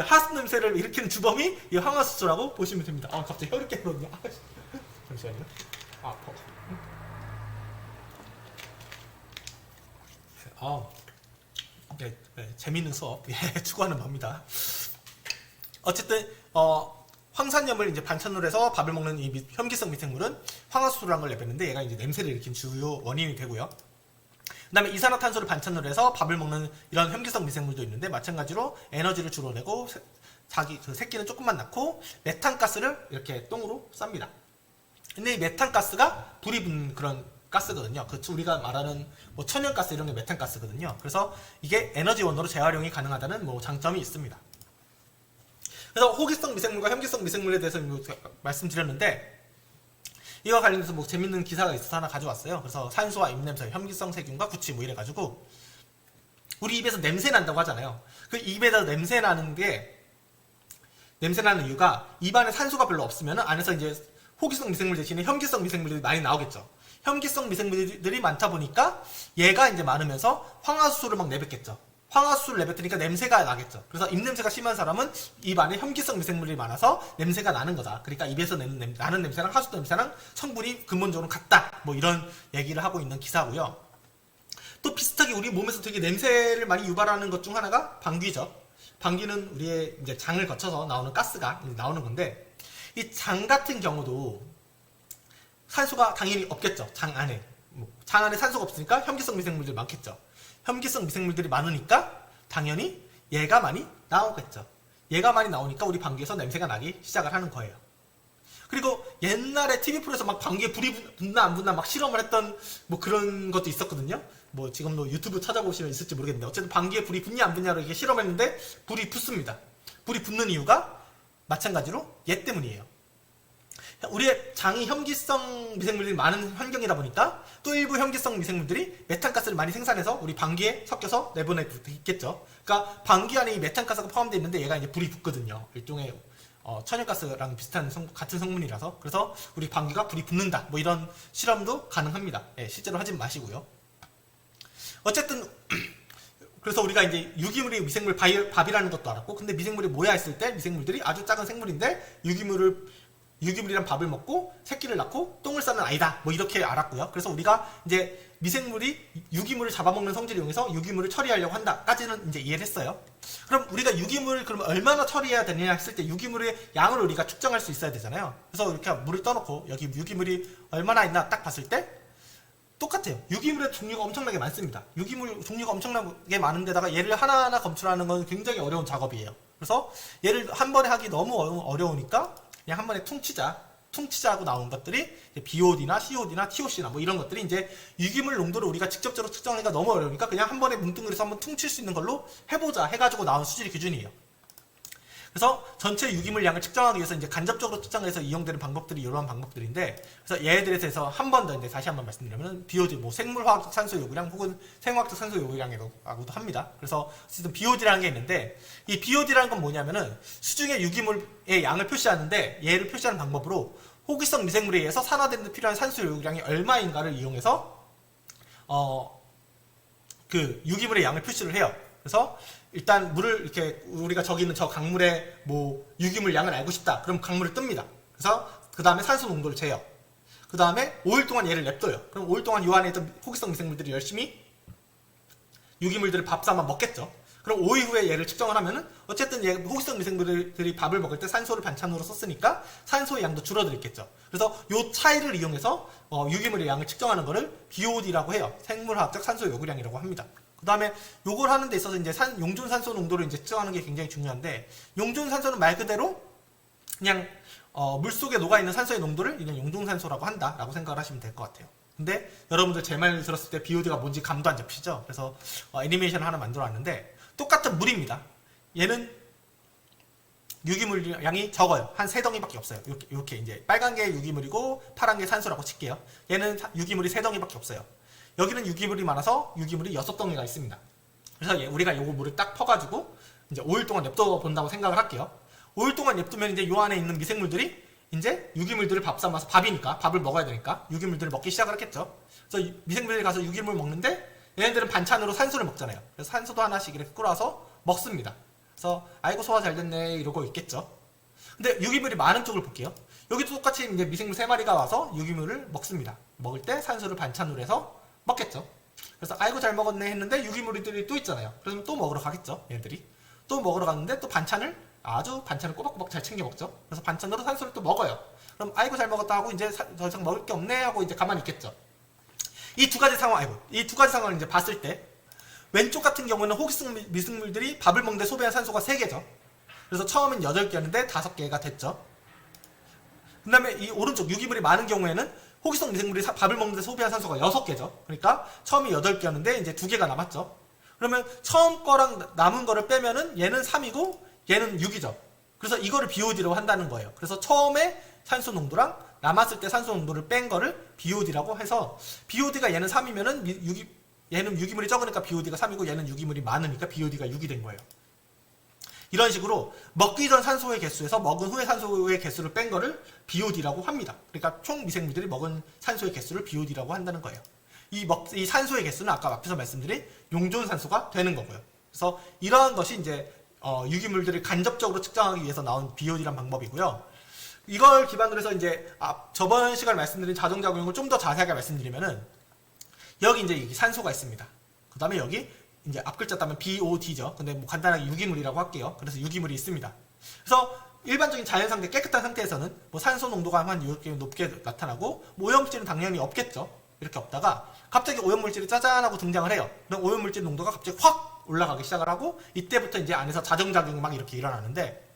하수 냄새를 일으키는 주범이 이 황화수소라고 보시면 됩니다. 갑자기 혀를 깨물었냐. 잠시만요. 아파. 재밌는 수업 추구하는 겁니다. 어쨌든 황산염을 이제 반찬으로 해서 밥을 먹는 이 혐기성 미생물은 황화수소라는 걸 내뱉는데, 얘가 이제 냄새를 일으킨 주요 원인이 되고요. 그 다음에 이산화탄소를 반찬으로 해서 밥을 먹는 이런 혐기성 미생물도 있는데, 마찬가지로 에너지를 주로 내고 자기 그 새끼는 조금만 낳고 메탄가스를 이렇게 똥으로 쌉니다. 근데 이 메탄가스가 불이 붙는 그런 가스거든요. 우리가 말하는 뭐 천연가스 이런 게 메탄가스거든요. 그래서 이게 에너지 원으로 재활용이 가능하다는 뭐 장점이 있습니다. 그래서 호기성 미생물과 혐기성 미생물에 대해서 말씀드렸는데, 이와 관련해서 뭐 재밌는 기사가 있어서 하나 가져왔어요. 그래서 산소와 입냄새, 혐기성 세균과 구취 뭐 이래가지고, 우리 입에서 냄새 난다고 하잖아요. 그 입에서 냄새 나는 이유가 입안에 산소가 별로 없으면 안에서 이제 호기성 미생물 대신에 혐기성 미생물들이 많이 나오겠죠. 혐기성 미생물들이 많다 보니까 얘가 이제 많으면서 황화수소를 막 내뱉겠죠. 황화수소를 내뱉으니까 냄새가 나겠죠. 그래서 입냄새가 심한 사람은 입 안에 혐기성 미생물이 많아서 냄새가 나는 거다. 그러니까 입에서 나는 냄새랑 하수도 냄새랑 성분이 근본적으로 같다. 뭐 이런 얘기를 하고 있는 기사고요. 또 비슷하게 우리 몸에서 되게 냄새를 많이 유발하는 것 중 하나가 방귀죠. 방귀는 우리의 이제 장을 거쳐서 나오는 가스가 나오는 건데, 이 장 같은 경우도 산소가 당연히 없겠죠. 장 안에 산소가 없으니까 혐기성 미생물들이 많겠죠. 혐기성 미생물들이 많으니까 당연히 얘가 많이 나오겠죠. 얘가 많이 나오니까 우리 방귀에서 냄새가 나기 시작을 하는 거예요. 그리고 옛날에 TV프로에서 막 방귀에 불이 붙나 안 붙나 막 실험을 했던 뭐 그런 것도 있었거든요. 뭐 지금도 유튜브 찾아보시면 있을지 모르겠는데 어쨌든 방귀에 불이 붙냐 안 붙냐로 이렇게 실험했는데 불이 붙습니다. 불이 붙는 이유가 마찬가지로 얘 때문이에요. 우리의 장이 혐기성 미생물들이 많은 환경이다 보니까 또 일부 혐기성 미생물들이 메탄가스를 많이 생산해서 우리 방귀에 섞여서 내보내고 있겠죠. 그러니까 방귀 안에 이 메탄가스가 포함되어 있는데 얘가 이제 불이 붙거든요. 일종의 천연가스랑 비슷한 같은 성분이라서. 그래서 우리 방귀가 불이 붙는다 뭐 이런 실험도 가능합니다. 예, 실제로 하진 마시고요. 어쨌든 그래서 우리가 이제 유기물이 미생물 밥이라는 것도 알았고, 근데 미생물이 뭐야 했을 때 미생물들이 아주 작은 생물인데 유기물이란 밥을 먹고 새끼를 낳고 똥을 싸는 아이다 뭐 이렇게 알았고요. 그래서 우리가 이제 미생물이 유기물을 잡아먹는 성질을 이용해서 유기물을 처리하려고 한다까지는 이제 이해를 했어요. 그럼 우리가 유기물을 그럼 얼마나 처리해야 되느냐 했을 때 유기물의 양을 우리가 측정할 수 있어야 되잖아요. 그래서 이렇게 물을 떠놓고 여기 유기물이 얼마나 있나 딱 봤을 때 똑같아요. 유기물의 종류가 엄청나게 많습니다. 유기물 종류가 엄청나게 많은데다가 얘를 하나하나 검출하는 건 굉장히 어려운 작업이에요. 그래서 얘를 한 번에 하기 너무 어려우니까 그냥 한 번에 퉁치자하고 나온 것들이 BOD나 COD나 TOC나 뭐 이런 것들이 이제 유기물 농도를 우리가 직접적으로 측정하기가 너무 어려우니까 그냥 한 번에 뭉뚱그려서 한번 퉁칠 수 있는 걸로 해보자 해가지고 나온 수질 기준이에요. 그래서 전체 유기물 양을 측정하기 위해서 이제 간접적으로 측정해서 이용되는 방법들이 이러한 방법들인데, 그래서 얘들에 대해서 한 번 더 이제 다시 한번 말씀드리면 BOD 뭐 생물화학적 산소 요구량 혹은 생화학적 산소 요구량이라고도 합니다. 그래서 어쨌든 BOD라는 게 있는데 이 BOD라는 건 뭐냐면은 수중의 유기물의 양을 표시하는데 얘를 표시하는 방법으로 호기성 미생물에 의해서 산화되는 데 필요한 산소 요구량이 얼마인가를 이용해서 그 유기물의 양을 표시를 해요. 그래서 일단 물을 이렇게 우리가 저기 있는 저 강물의 뭐 유기물 양을 알고 싶다. 그럼 강물을 뜹니다. 그래서 그 다음에 산소 농도를 재요. 그 다음에 5일 동안 얘를 냅둬요. 그럼 5일 동안 요 안에 있던 호기성 미생물들이 열심히 유기물들을 밥 삼아 먹겠죠. 그럼 5일 후에 얘를 측정을 하면은 어쨌든 얘 호기성 미생물들이 밥을 먹을 때 산소를 반찬으로 썼으니까 산소의 양도 줄어들겠죠. 그래서 요 차이를 이용해서 유기물의 양을 측정하는 거를 BOD라고 해요. 생물화학적 산소 요구량이라고 합니다. 그 다음에 요걸 하는 데 있어서 이제 용존산소 농도를 이제 측정하는 게 굉장히 중요한데, 용존산소는 말 그대로 그냥 물속에 녹아있는 산소의 농도를 그냥 용존산소라고 한다라고 생각을 하시면 될 것 같아요. 근데 여러분들 제 말 들었을 때 BOD가 뭔지 감도 안 잡히죠? 그래서 애니메이션을 하나 만들어 왔는데 똑같은 물입니다. 얘는 유기물 양이 적어요. 한 3덩이밖에 없어요. 이렇게 이제 빨간 게 유기물이고 파란 게 산소라고 칠게요. 얘는 유기물이 3덩이밖에 없어요. 여기는 유기물이 많아서 유기물이 6덩이가 있습니다. 그래서 우리가 요거 물을 딱 퍼가지고 이제 5일 동안 냅둬 본다고 생각을 할게요. 5일 동안 냅두면 이제 요 안에 있는 미생물들이 이제 유기물들을 밥 삼아서 밥이니까 밥을 먹어야 되니까 유기물들을 먹기 시작을 했겠죠. 그래서 미생물들이 가서 유기물 먹는데 얘네들은 반찬으로 산소를 먹잖아요. 그래서 산소도 하나씩 이렇게 끌어와서 먹습니다. 그래서 아이고 소화 잘 됐네 이러고 있겠죠. 근데 유기물이 많은 쪽을 볼게요. 여기도 똑같이 이제 미생물 3마리가 와서 유기물을 먹습니다. 먹을 때 산소를 반찬으로 해서 먹겠죠. 그래서 아이고 잘 먹었네 했는데 유기물들이 또 있잖아요. 그러면 또 먹으러 가겠죠. 얘네들이 또 먹으러 갔는데 또 반찬을 꼬박꼬박 잘 챙겨 먹죠. 그래서 반찬으로 산소를 또 먹어요. 그럼 아이고 잘 먹었다 하고 이제 더 이상 먹을 게 없네 하고 이제 가만히 있겠죠. 이 두 가지 상황을 이제 봤을 때 왼쪽 같은 경우는 호기성 미생물들이 밥을 먹는데 소비한 산소가 3개죠. 그래서 처음엔 8개였는데 5개가 됐죠. 그 다음에 이 오른쪽 유기물이 많은 경우에는 호기성 미생물이 밥을 먹는데 소비한 산소가 6개죠. 그러니까 처음이 8개였는데 이제 2개가 남았죠. 그러면 처음 거랑 남은 거를 빼면은 얘는 3이고 얘는 6이죠. 그래서 이거를 BOD라고 한다는 거예요. 그래서 처음에 산소 농도랑 남았을 때 산소 농도를 뺀 거를 BOD라고 해서 BOD가 얘는 3이면은 얘는 유기물이 적으니까 BOD가 3이고 얘는 유기물이 많으니까 BOD가 6이 된 거예요. 이런 식으로 먹기 전 산소의 개수에서 먹은 후의 산소의 개수를 뺀 거를 BOD라고 합니다. 그러니까 총 미생물들이 먹은 산소의 개수를 BOD라고 한다는 거예요. 이 산소의 개수는 아까 앞에서 말씀드린 용존산소가 되는 거고요. 그래서 이러한 것이 이제 유기물들을 간접적으로 측정하기 위해서 나온 BOD란 방법이고요. 이걸 기반으로 해서 이제 저번 시간에 말씀드린 자동작용을 좀 더 자세하게 말씀드리면은 여기 이제 산소가 있습니다. 그 다음에 여기 이제 앞글자 따면 BOD죠. 근데 뭐 간단하게 유기물이라고 할게요. 그래서 유기물이 있습니다. 그래서 일반적인 자연 상태, 깨끗한 상태에서는 뭐 산소 농도가 한 이렇게 높게 나타나고 뭐 오염물질은 당연히 없겠죠. 이렇게 없다가 갑자기 오염물질이 짜잔하고 등장을 해요. 그럼 오염물질 농도가 갑자기 확 올라가기 시작을 하고 이때부터 이제 안에서 자정작용이 막 이렇게 일어나는데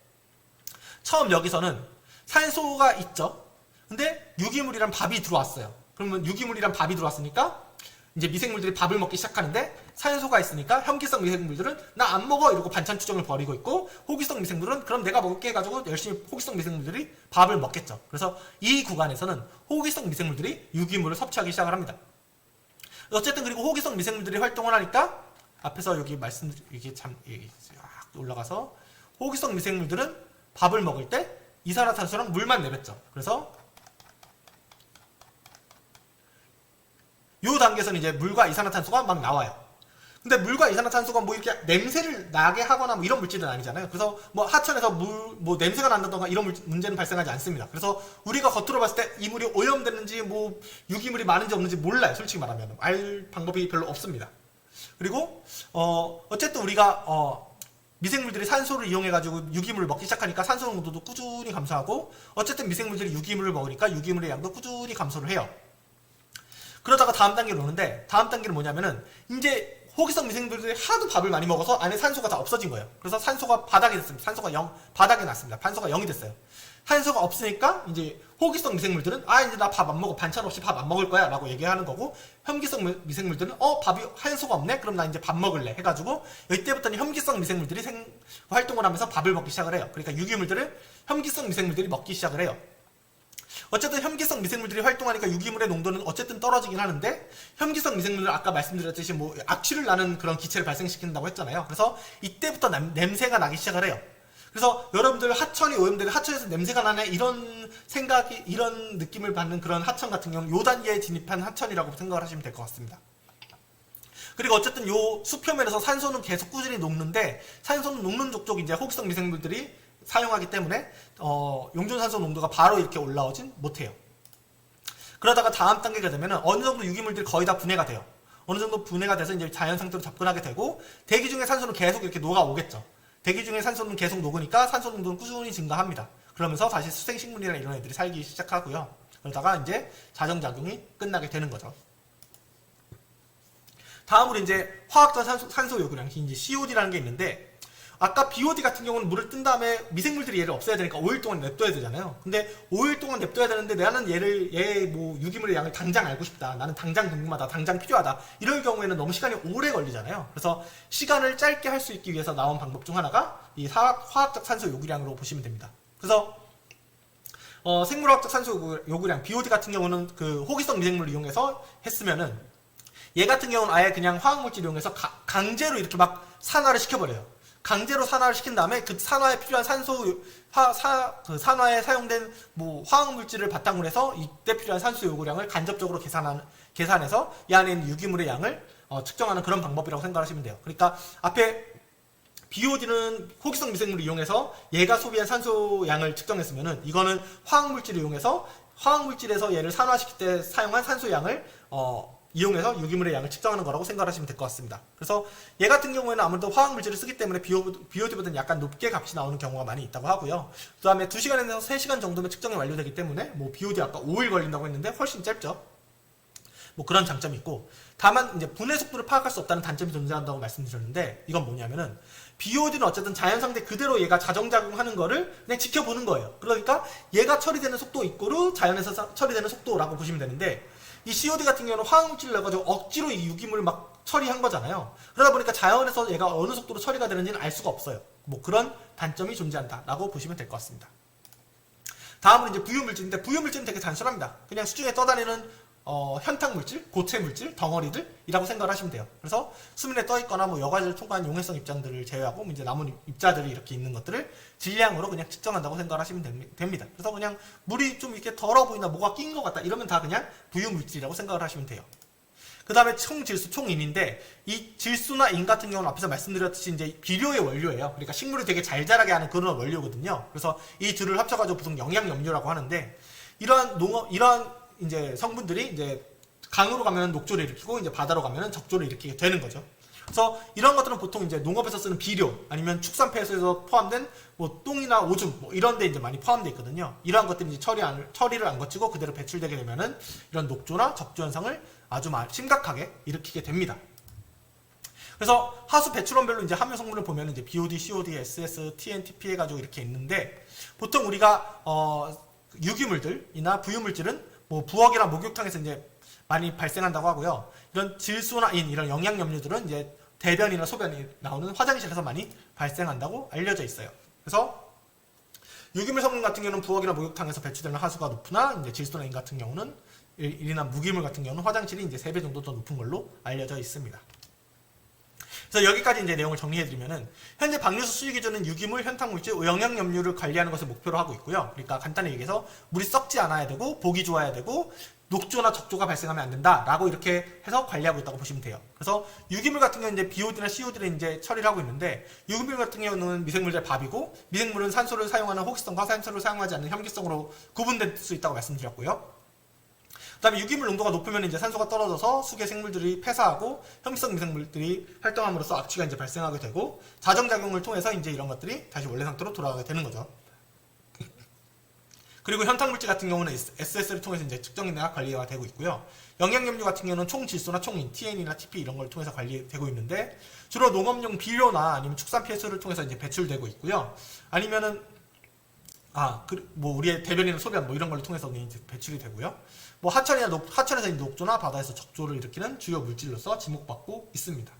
처음 여기서는 산소가 있죠. 근데 유기물이란 밥이 들어왔어요. 그러면 유기물이란 밥이 들어왔으니까 이제 미생물들이 밥을 먹기 시작하는데 산소가 있으니까 혐기성 미생물들은 나 안 먹어 이러고 반찬 투정을 벌이고 있고, 호기성 미생물은 그럼 내가 먹을게 해가지고 열심히 호기성 미생물들이 밥을 먹겠죠. 그래서 이 구간에서는 호기성 미생물들이 유기물을 섭취하기 시작을 합니다. 어쨌든 그리고 호기성 미생물들이 활동을 하니까 앞에서 여기 이게 참 올라가서 호기성 미생물들은 밥을 먹을 때 이산화탄소랑 물만 내뱉죠. 그래서 요 단계에서는 이제 물과 이산화탄소가 막 나와요. 근데 물과 이산화탄소가 뭐 이렇게 냄새를 나게 하거나 뭐 이런 물질은 아니잖아요. 그래서 뭐 하천에서 뭐 냄새가 난다던가 이런 문제는 발생하지 않습니다. 그래서 우리가 겉으로 봤을 때 이 물이 오염됐는지 뭐 유기물이 많은지 없는지 몰라요. 솔직히 말하면 알 방법이 별로 없습니다. 그리고 어쨌든 우리가 미생물들이 산소를 이용해가지고 유기물을 먹기 시작하니까 산소 농도도 꾸준히 감소하고, 어쨌든 미생물들이 유기물을 먹으니까 유기물의 양도 꾸준히 감소를 해요. 그러다가 다음 단계로 오는데, 다음 단계는 뭐냐면은 이제 호기성 미생물들이 하도 밥을 많이 먹어서 안에 산소가 다 없어진 거예요. 그래서 산소가 바닥이 됐습니다. 산소가 바닥에 났습니다. 산소가 0이 됐어요. 산소가 없으니까 이제 호기성 미생물들은 이제 나 밥 안 먹어, 반찬 없이 밥 안 먹을 거야 라고 얘기하는 거고, 혐기성 미생물들은 밥이 산소가 없네? 그럼 나 이제 밥 먹을래 해가지고 이때부터는 혐기성 미생물들이 활동을 하면서 밥을 먹기 시작을 해요. 그러니까 유기물들을 혐기성 미생물들이 먹기 시작을 해요. 어쨌든 혐기성 미생물들이 활동하니까 유기물의 농도는 어쨌든 떨어지긴 하는데, 혐기성 미생물은 아까 말씀드렸듯이 뭐 악취를 나는 그런 기체를 발생시킨다고 했잖아요. 그래서 이때부터 냄새가 나기 시작을 해요. 그래서 여러분들 하천이 오염되는, 하천에서 냄새가 나네 이런 생각이, 이런 느낌을 받는 그런 하천 같은 경우는 요 단계에 진입한 하천이라고 생각을 하시면 될 것 같습니다. 그리고 어쨌든 요 수표면에서 산소는 계속 꾸준히 녹는데, 산소는 녹는 족족 이제 호기성 미생물들이 사용하기 때문에 용존산소 농도가 바로 이렇게 올라오진 못해요. 그러다가 다음 단계가 되면은 어느 정도 유기물들이 거의 다 분해가 돼요. 어느 정도 분해가 돼서 이제 자연 상태로 접근하게 되고, 대기 중에 산소는 계속 이렇게 녹아오겠죠. 대기 중에 산소는 계속 녹으니까 산소 농도는 꾸준히 증가합니다. 그러면서 다시 수생식물이나 이런 애들이 살기 시작하고요. 그러다가 이제 자정작용이 끝나게 되는 거죠. 다음으로 이제 화학적 산소 요구량, 이제 COD라는 게 있는데, 아까 BOD 같은 경우는 물을 뜬 다음에 미생물들이 얘를 없애야 되니까 5일 동안 냅둬야 되잖아요. 근데 5일 동안 냅둬야 되는데 나는 얘 뭐 유기물의 양을 당장 알고 싶다, 나는 당장 궁금하다, 당장 필요하다, 이럴 경우에는 너무 시간이 오래 걸리잖아요. 그래서 시간을 짧게 할 수 있기 위해서 나온 방법 중 하나가 이 화학적 산소 요구량으로 보시면 됩니다. 그래서 생물화학적 산소 요구량 BOD 같은 경우는 그 호기성 미생물을 이용해서 했으면은, 얘 같은 경우는 아예 그냥 화학물질을 이용해서 강제로 이렇게 막 산화를 시켜버려요. 강제로 산화를 시킨 다음에 그 산화에 필요한 그 산화에 사용된 뭐 화학물질을 바탕으로 해서 이때 필요한 산소 요구량을 간접적으로 계산해서 이 안에 있는 유기물의 양을 측정하는 그런 방법이라고 생각하시면 돼요. 그러니까 앞에 BOD는 호기성 미생물을 이용해서 얘가 소비한 산소 양을 측정했으면은, 이거는 화학물질을 이용해서 화학물질에서 얘를 산화시킬 때 사용한 산소 양을 이용해서 유기물의 양을 측정하는 거라고 생각하시면 될 것 같습니다. 그래서 얘 같은 경우에는 아무래도 화학물질을 쓰기 때문에 BOD보다는 약간 높게 값이 나오는 경우가 많이 있다고 하고요. 그 다음에 2시간에서 3시간 정도면 측정이 완료되기 때문에 뭐 BOD 아까 5일 걸린다고 했는데 훨씬 짧죠. 뭐 그런 장점이 있고, 다만 이제 분해 속도를 파악할 수 없다는 단점이 존재한다고 말씀드렸는데, 이건 뭐냐면은 BOD는 어쨌든 자연 상태 그대로 얘가 자정작용하는 거를 그냥 지켜보는 거예요. 그러니까 얘가 처리되는 속도 이꼬르 자연에서 처리되는 속도라고 보시면 되는데, 이 COD 같은 경우는 화학물질을 내가지고 억지로 이 유기물을 막 처리한 거잖아요. 그러다 보니까 자연에서 얘가 어느 속도로 처리가 되는지는 알 수가 없어요. 뭐 그런 단점이 존재한다라고 보시면 될 것 같습니다. 다음은 이제 부유물질인데, 부유물질은 되게 단순합니다. 그냥 수중에 떠다니는 현탕물질, 고체물질, 덩어리들이라고 생각을 하시면 돼요. 그래서 수면에 떠있거나 뭐 여과를 통과한 용해성 입장들을 제외하고 이제 남은 입자들이 이렇게 있는 것들을 질량으로 그냥 측정한다고 생각을 하시면 됩니다. 그래서 그냥 물이 좀 이렇게 더러 보이나 뭐가 낀 것 같다 이러면 다 그냥 부유물질이라고 생각을 하시면 돼요. 그 다음에 총질수, 총인인데, 이 질수나 인 같은 경우는 앞에서 말씀드렸듯이 이제 비료의 원료예요. 그러니까 식물이 되게 잘 자라게 하는 그런 원료거든요. 그래서 이 둘을 합쳐가지고 보통 영양염료라고 하는데, 이러한 이제 성분들이 이제 강으로 가면 녹조를 일으키고 이제 바다로 가면 적조를 일으키게 되는 거죠. 그래서 이런 것들은 보통 이제 농업에서 쓰는 비료, 아니면 축산폐에서 포함된 뭐 똥이나 오줌 뭐 이런 데 이제 많이 포함되어 있거든요. 이러한 것들이 이제 처리를 안 거치고 그대로 배출되게 되면은 이런 녹조나 적조 현상을 아주 심각하게 일으키게 됩니다. 그래서 하수 배출원별로 이제 함유 성분을 보면 이제 BOD, COD, SS, TNTP 해가지고 이렇게 있는데 보통 우리가 유기물들이나 부유물질은 뭐 부엌이나 목욕탕에서 이제 많이 발생한다고 하고요. 이런 질소나 이런 영양염류들은 이제 대변이나 소변이 나오는 화장실에서 많이 발생한다고 알려져 있어요. 그래서 유기물 성분 같은 경우는 부엌이나 목욕탕에서 배출되는 하수가 높으나 이제 질소나 인 같은 경우는 일이나 무기물 같은 경우는 화장실이 이제 3배 정도 더 높은 걸로 알려져 있습니다. 그래서 여기까지 이제 내용을 정리해드리면은 현재 방류수 수유 기준은 유기물, 현탕물질, 영양염류를 관리하는 것을 목표로 하고 있고요. 그러니까 간단히 얘기해서 물이 썩지 않아야 되고 보기 좋아야 되고 녹조나 적조가 발생하면 안 된다라고 이렇게 해서 관리하고 있다고 보시면 돼요. 그래서 유기물 같은 경우는 이제 BOD나 COD를 이제 처리를 하고 있는데 유기물 같은 경우는 미생물의 밥이고 미생물은 산소를 사용하는 호기성과 산소를 사용하지 않는 염기성으로 구분될 수 있다고 말씀드렸고요. 그다음에 유기물 농도가 높으면 이제 산소가 떨어져서 수계 생물들이 폐사하고 염기성 미생물들이 활동함으로써 악취가 이제 발생하게 되고 자정작용을 통해서 이제 이런 것들이 다시 원래 상태로 돌아가게 되는 거죠. 그리고 현탕물질 같은 경우는 SS를 통해서 이제 측정이나 관리가 되고 있고요. 영양염류 같은 경우는 총질소나 총인, TN이나 TP 이런 걸 통해서 관리되고 있는데 주로 농업용 비료나 아니면 축산 폐수를 통해서 이제 배출되고 있고요. 아니면은 뭐 우리의 대변이나 소변 뭐 이런 걸 통해서 이제 배출이 되고요. 뭐 하천에서 녹조나 바다에서 적조를 일으키는 주요 물질로서 지목받고 있습니다.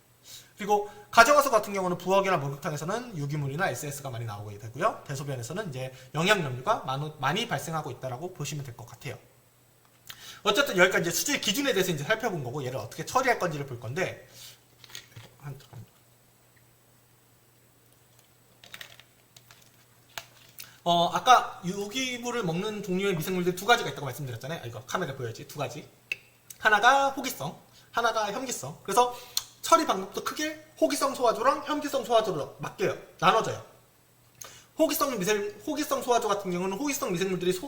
그리고 가정하수 같은 경우는 부엌이나 목욕탕에서는 유기물이나 SS가 많이 나오게 되고요. 대소변에서는 이제 영양염류가 많이 발생하고 있다라고 보시면 될 것 같아요. 어쨌든 여기까지 이제 수질 기준에 대해서 이제 살펴본 거고 얘를 어떻게 처리할 건지를 볼 건데 아까 유기물을 먹는 종류의 미생물들 2가지가 있다고 말씀드렸잖아요. 이거 카메라에 보여야지. 2가지. 하나가 호기성, 하나가 현기성. 그래서 처리 방법도 크게 호기성 소화조랑 현기성 소화조로 나눠져요. 호기성 소화조 같은 경우는 호기성 미생물들이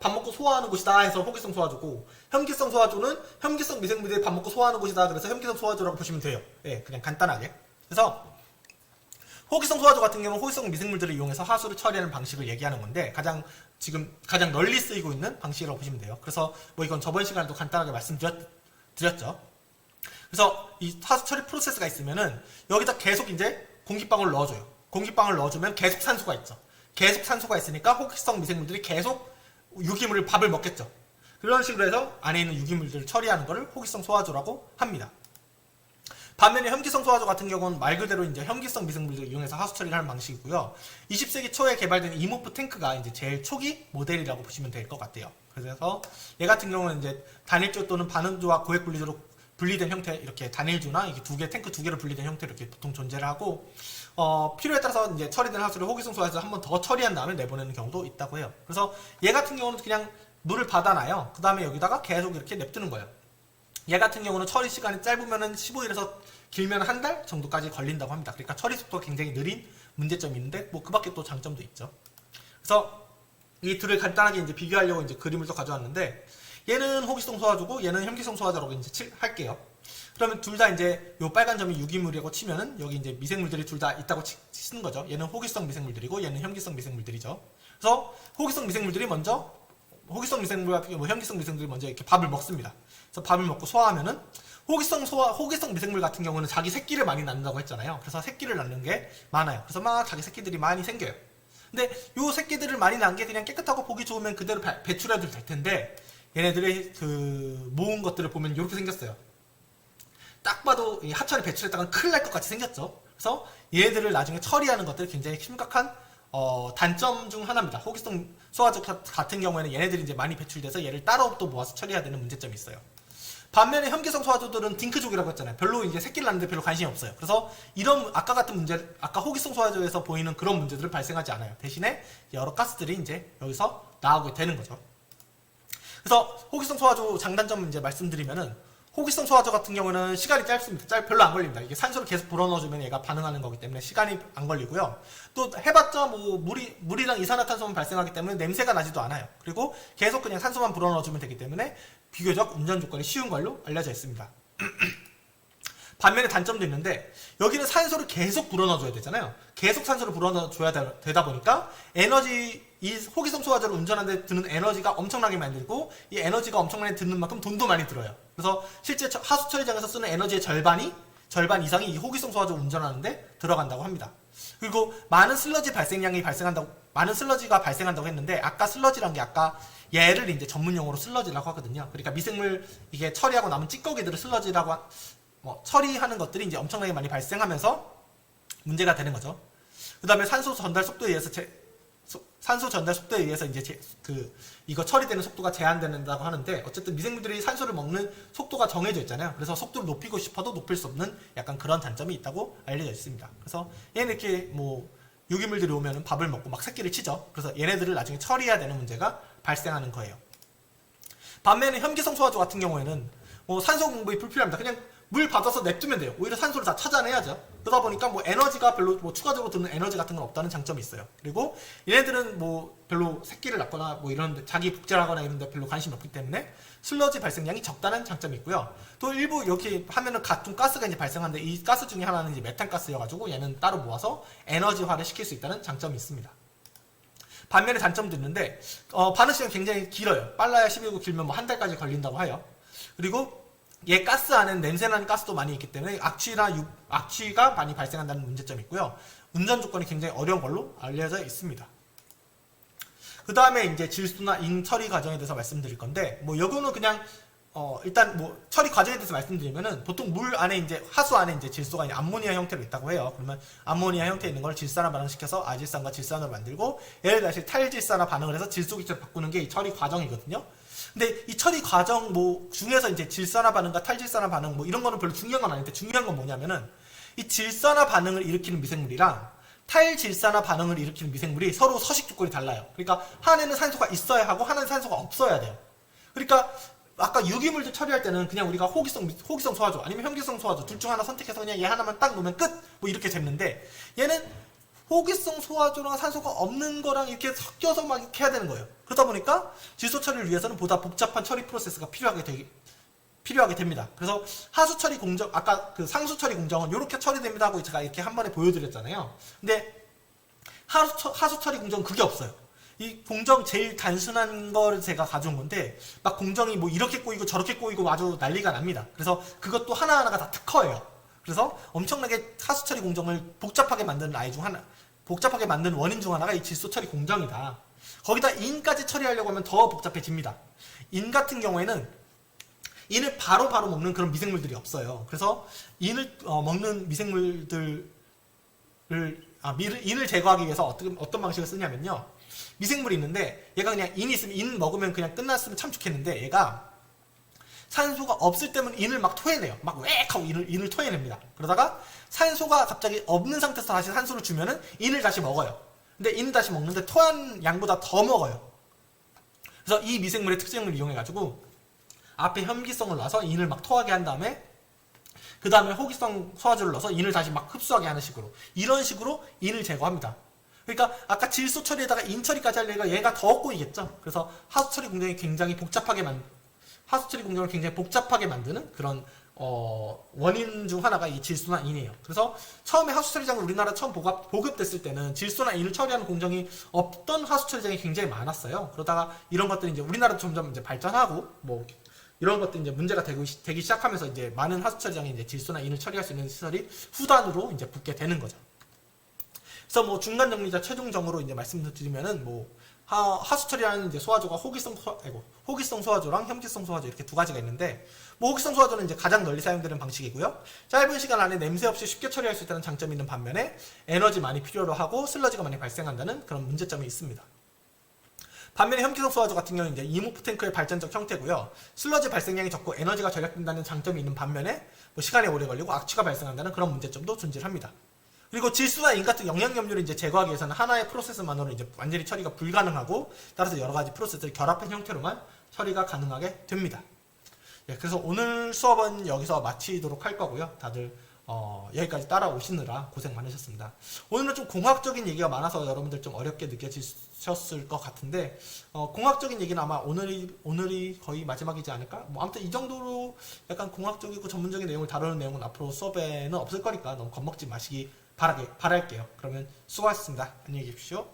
밥 먹고 소화하는 곳이다 해서 호기성 소화조고, 현기성 소화조는 현기성 미생물들이 밥 먹고 소화하는 곳이다 그래서 현기성 소화조라고 보시면 돼요. 예, 그냥 간단하게. 그래서 호기성 소화조 같은 경우는 호기성 미생물들을 이용해서 하수를 처리하는 방식을 얘기하는 건데 지금 가장 널리 쓰이고 있는 방식이라고 보시면 돼요. 그래서 뭐 이건 저번 시간에도 간단하게 말씀드렸죠. 그래서 이 하수 처리 프로세스가 있으면은 여기다 계속 이제 공기방울을 넣어줘요. 공기방울을 넣어주면 계속 산소가 있죠. 계속 산소가 있으니까 호기성 미생물들이 계속 밥을 먹겠죠. 그런 식으로 해서 안에 있는 유기물들을 처리하는 것을 호기성 소화조라고 합니다. 반면에 현기성 소화조 같은 경우는 말 그대로 이제 현기성 미생물들을 이용해서 하수 처리를 하는 방식이고요. 20세기 초에 개발된 이모프 탱크가 이제 제일 초기 모델이라고 보시면 될 것 같아요. 그래서 얘 같은 경우는 이제 단일조 또는 반응조와 고액 분리조로 분리된 형태, 이렇게 단일조나 이게 탱크 2개로 분리된 형태로 이렇게 보통 존재를 하고, 필요에 따라서 이제 처리된 하수를 호기성 소화조에서 한 번 더 처리한 다음에 내보내는 경우도 있다고 해요. 그래서 얘 같은 경우는 그냥 물을 받아놔요. 그 다음에 여기다가 계속 이렇게 냅두는 거예요. 얘 같은 경우는 처리 시간이 짧으면은 15일에서 길면 한 달 정도까지 걸린다고 합니다. 그러니까 처리 속도가 굉장히 느린 문제점이 있는데, 뭐 그 밖에 또 장점도 있죠. 그래서 이 둘을 간단하게 이제 비교하려고 이제 그림을 또 가져왔는데, 얘는 호기성 소화조고 얘는 현기성 소화조라고 이제 할게요. 그러면 둘 다 이제 요 빨간 점이 유기물이라고 치면은 여기 이제 미생물들이 둘 다 있다고 치는 거죠. 얘는 호기성 미생물들이고 얘는 현기성 미생물들이죠. 그래서 호기성 미생물들이 먼저 호기성 미생물과 현기성 미생물들이 먼저 이렇게 밥을 먹습니다. 그래서 밥을 먹고 소화하면은 호기성 미생물 같은 경우는 자기 새끼를 많이 낳는다고 했잖아요. 그래서 새끼를 낳는 게 많아요. 그래서 막 자기 새끼들이 많이 생겨요. 근데 요 새끼들을 많이 낳은 게 그냥 깨끗하고 보기 좋으면 그대로 배출해도 될 텐데, 얘네들의 그 모은 것들을 보면 이렇게 생겼어요. 딱 봐도 하천에 배출했다가 큰일 날 것 같이 생겼죠. 그래서 얘네들을 나중에 처리하는 것들이 굉장히 심각한 단점 중 하나입니다. 호기성 소화조 같은 경우에는 얘네들이 이제 많이 배출돼서 얘를 따로 또 모아서 처리해야 되는 문제점이 있어요. 반면에 현기성 소화조들은 딩크족이라고 했잖아요. 별로 이제 새끼를 낳는데 별로 관심이 없어요. 그래서 이런 아까 호기성 소화조에서 보이는 그런 문제들을 발생하지 않아요. 대신에 여러 가스들이 이제 여기서 나오게 되는 거죠. 그래서 호기성 소화조 장단점 이제 말씀드리면은, 호기성 소화조 같은 경우는 시간이 짧습니다. 별로 안 걸립니다. 이게 산소를 계속 불어넣어주면 얘가 반응하는 거기 때문에 시간이 안 걸리고요. 또 해봤자 뭐 물이랑 이산화탄소만 발생하기 때문에 냄새가 나지도 않아요. 그리고 계속 그냥 산소만 불어넣어주면 되기 때문에 비교적 운전 조건이 쉬운 걸로 알려져 있습니다. 반면에 단점도 있는데, 여기는 산소를 계속 불어넣어줘야 되잖아요. 계속 산소를 불어넣어줘야 되다 보니까 이 호기성 소화조를 운전하는 데 드는 에너지가 엄청나게 많이 들고, 이 에너지가 엄청나게 드는 만큼 돈도 많이 들어요. 그래서 실제 하수 처리장에서 쓰는 에너지의 절반 이상이 이 호기성 소화조 운전하는데 들어간다고 합니다. 그리고 많은 슬러지 발생량이 많은 슬러지가 발생한다고 했는데, 아까 슬러지란 게 아까 얘를 이제 전문 용어로 슬러지라고 하거든요. 그러니까 미생물 이게 처리하고 남은 찌꺼기들을 슬러지라고 처리하는 것들이 이제 엄청나게 많이 발생하면서 문제가 되는 거죠. 그 다음에 산소 전달 속도에 의해서 이제 이거 처리되는 속도가 제한된다고 하는데, 어쨌든 미생물들이 산소를 먹는 속도가 정해져 있잖아요. 그래서 속도를 높이고 싶어도 높일 수 없는 약간 그런 단점이 있다고 알려져 있습니다. 그래서 얘는 이렇게 유기물들이 오면 밥을 먹고 막 새끼를 치죠. 그래서 얘네들을 나중에 처리해야 되는 문제가 발생하는 거예요. 반면에 혐기성 소화조 같은 경우에는 산소 공급이 불필요합니다. 그냥 물 받아서 냅두면 돼요. 오히려 산소를 다 찾아내야죠. 그러다 보니까 에너지가 별로 추가적으로 드는 에너지 같은 건 없다는 장점이 있어요. 그리고 얘네들은 별로 새끼를 낳거나 이런 자기 복제를 하거나 이런 데 별로 관심이 없기 때문에 슬러지 발생량이 적다는 장점이 있고요. 또 일부 이렇게 하면은 같은 가스가 이제 발생하는데, 이 가스 중에 하나는 이제 메탄가스여가지고 얘는 따로 모아서 에너지화를 시킬 수 있다는 장점이 있습니다. 반면에 단점도 있는데, 반응 시간이 굉장히 길어요. 빨라야 12고 길면 한 달까지 걸린다고 해요. 그리고 얘 가스 안에는 냄새나는 가스도 많이 있기 때문에 악취가 많이 발생한다는 문제점이 있고요. 운전 조건이 굉장히 어려운 걸로 알려져 있습니다. 그 다음에 이제 질소나 인 처리 과정에 대해서 말씀드릴 건데, 요거는 그냥 일단 처리 과정에 대해서 말씀드리면은, 보통 물 안에 이제 하수 안에 이제 질소가 암모니아 형태로 있다고 해요. 그러면 암모니아 형태에 있는 걸 질산화 반응시켜서 아질산과 질산으로 만들고, 얘를 다시 탈질산화 반응을 해서 질소기체로 바꾸는 게 이 처리 과정이거든요. 근데 이 처리 과정 중에서 이제 질산화 반응과 탈질산화 반응 이런 거는 별로 중요한 건 아닌데, 중요한 건 뭐냐면은, 이 질산화 반응을 일으키는 미생물이랑 탈질산화 반응을 일으키는 미생물이 서로 서식 조건이 달라요. 그러니까 하나는 산소가 있어야 하고 하나는 산소가 없어야 돼요. 그러니까 아까 유기물들 처리할 때는 그냥 우리가 호기성 소화조 아니면 혐기성 소화조 둘 중 하나 선택해서 그냥 얘 하나만 딱 놓으면 끝 이렇게 됐는데, 얘는 호기성 소화조랑 산소가 없는 거랑 이렇게 섞여서 막 이렇게 해야 되는 거예요. 그러다 보니까 질소 처리를 위해서는 보다 복잡한 처리 프로세스가 필요하게 됩니다. 그래서 하수 처리 공정, 아까 그 상수 처리 공정은 이렇게 처리됩니다 하고 제가 이렇게 한 번에 보여드렸잖아요. 근데 하수 처리 공정은 그게 없어요. 이 공정 제일 단순한 걸 제가 가져온 건데, 막 공정이 이렇게 꼬이고 저렇게 꼬이고 아주 난리가 납니다. 그래서 그것도 하나하나가 다 특허예요. 그래서 엄청나게 하수 처리 공정을 복잡하게 만드는 복잡하게 만드는 원인 중 하나가 이 질소 처리 공정이다. 거기다 인까지 처리하려고 하면 더 복잡해집니다. 인 같은 경우에는 인을 바로 먹는 그런 미생물들이 없어요. 그래서 인을 먹는 미생물들을 인을 제거하기 위해서 어떤 방식을 쓰냐면요. 미생물이 있는데 얘가 그냥 인이 있으면 인 먹으면 그냥 끝났으면 참 좋겠는데, 얘가 산소가 없을 때면 인을 막 토해내요. 막 웩 하고 인을 토해냅니다. 그러다가 산소가 갑자기 없는 상태에서 다시 산소를 주면은 인을 다시 먹어요. 근데 인을 다시 먹는데 토한 양보다 더 먹어요. 그래서 이 미생물의 특징을 이용해가지고 앞에 혐기성을 놔서 인을 막 토하게 한 다음에, 그 다음에 호기성 소화조를 넣어서 인을 다시 막 흡수하게 하는 식으로, 이런 식으로 인을 제거합니다. 그러니까 아까 질소 처리에다가 인 처리까지 하려니까 얘가 더 꼬이겠죠. 그래서 하수 처리 공정을 굉장히 복잡하게 만드는 그런 원인 중 하나가 이 질소나 인이에요. 그래서 처음에 하수 처리장을 우리나라 처음 보급됐을 때는 질소나 인을 처리하는 공정이 없던 하수 처리장이 굉장히 많았어요. 그러다가 이런 것들이 이제 우리나라 점점 이제 발전하고 이런 것들이 이제 문제가 되기 시작하면서 이제 많은 하수 처리장에 이제 질소나 인을 처리할 수 있는 시설이 후단으로 이제 붙게 되는 거죠. 그래서 중간 정리자 최종 정으로 이제 말씀드리면은 하수 처리하는 이제 소화조가 호기성 소화조랑 혐기성 소화조 이렇게 두 가지가 있는데, 호기성 소화조는 이제 가장 널리 사용되는 방식이고요. 짧은 시간 안에 냄새 없이 쉽게 처리할 수 있다는 장점이 있는 반면에 에너지 많이 필요로 하고 슬러지가 많이 발생한다는 그런 문제점이 있습니다. 반면에 혐기성 소화조 같은 경우는 이제 이모프 탱크의 발전적 형태고요. 슬러지 발생량이 적고 에너지가 절약된다는 장점이 있는 반면에 시간이 오래 걸리고 악취가 발생한다는 그런 문제점도 존재합니다. 그리고 질소나 인 같은 영양염료를 이제 제거하기 위해서는 하나의 프로세스만으로 이제 완전히 처리가 불가능하고, 따라서 여러 가지 프로세스를 결합한 형태로만 처리가 가능하게 됩니다. 그래서 오늘 수업은 여기서 마치도록 할 거고요. 다들 여기까지 따라오시느라 고생 많으셨습니다. 오늘은 좀 공학적인 얘기가 많아서 여러분들 좀 어렵게 느껴지셨을 것 같은데, 공학적인 얘기는 아마 오늘이 거의 마지막이지 않을까? 아무튼 이 정도로 약간 공학적이고 전문적인 내용을 다루는 내용은 앞으로 수업에는 없을 거니까 너무 겁먹지 마시기 바랄게요. 그러면 수고하셨습니다. 안녕히 계십시오.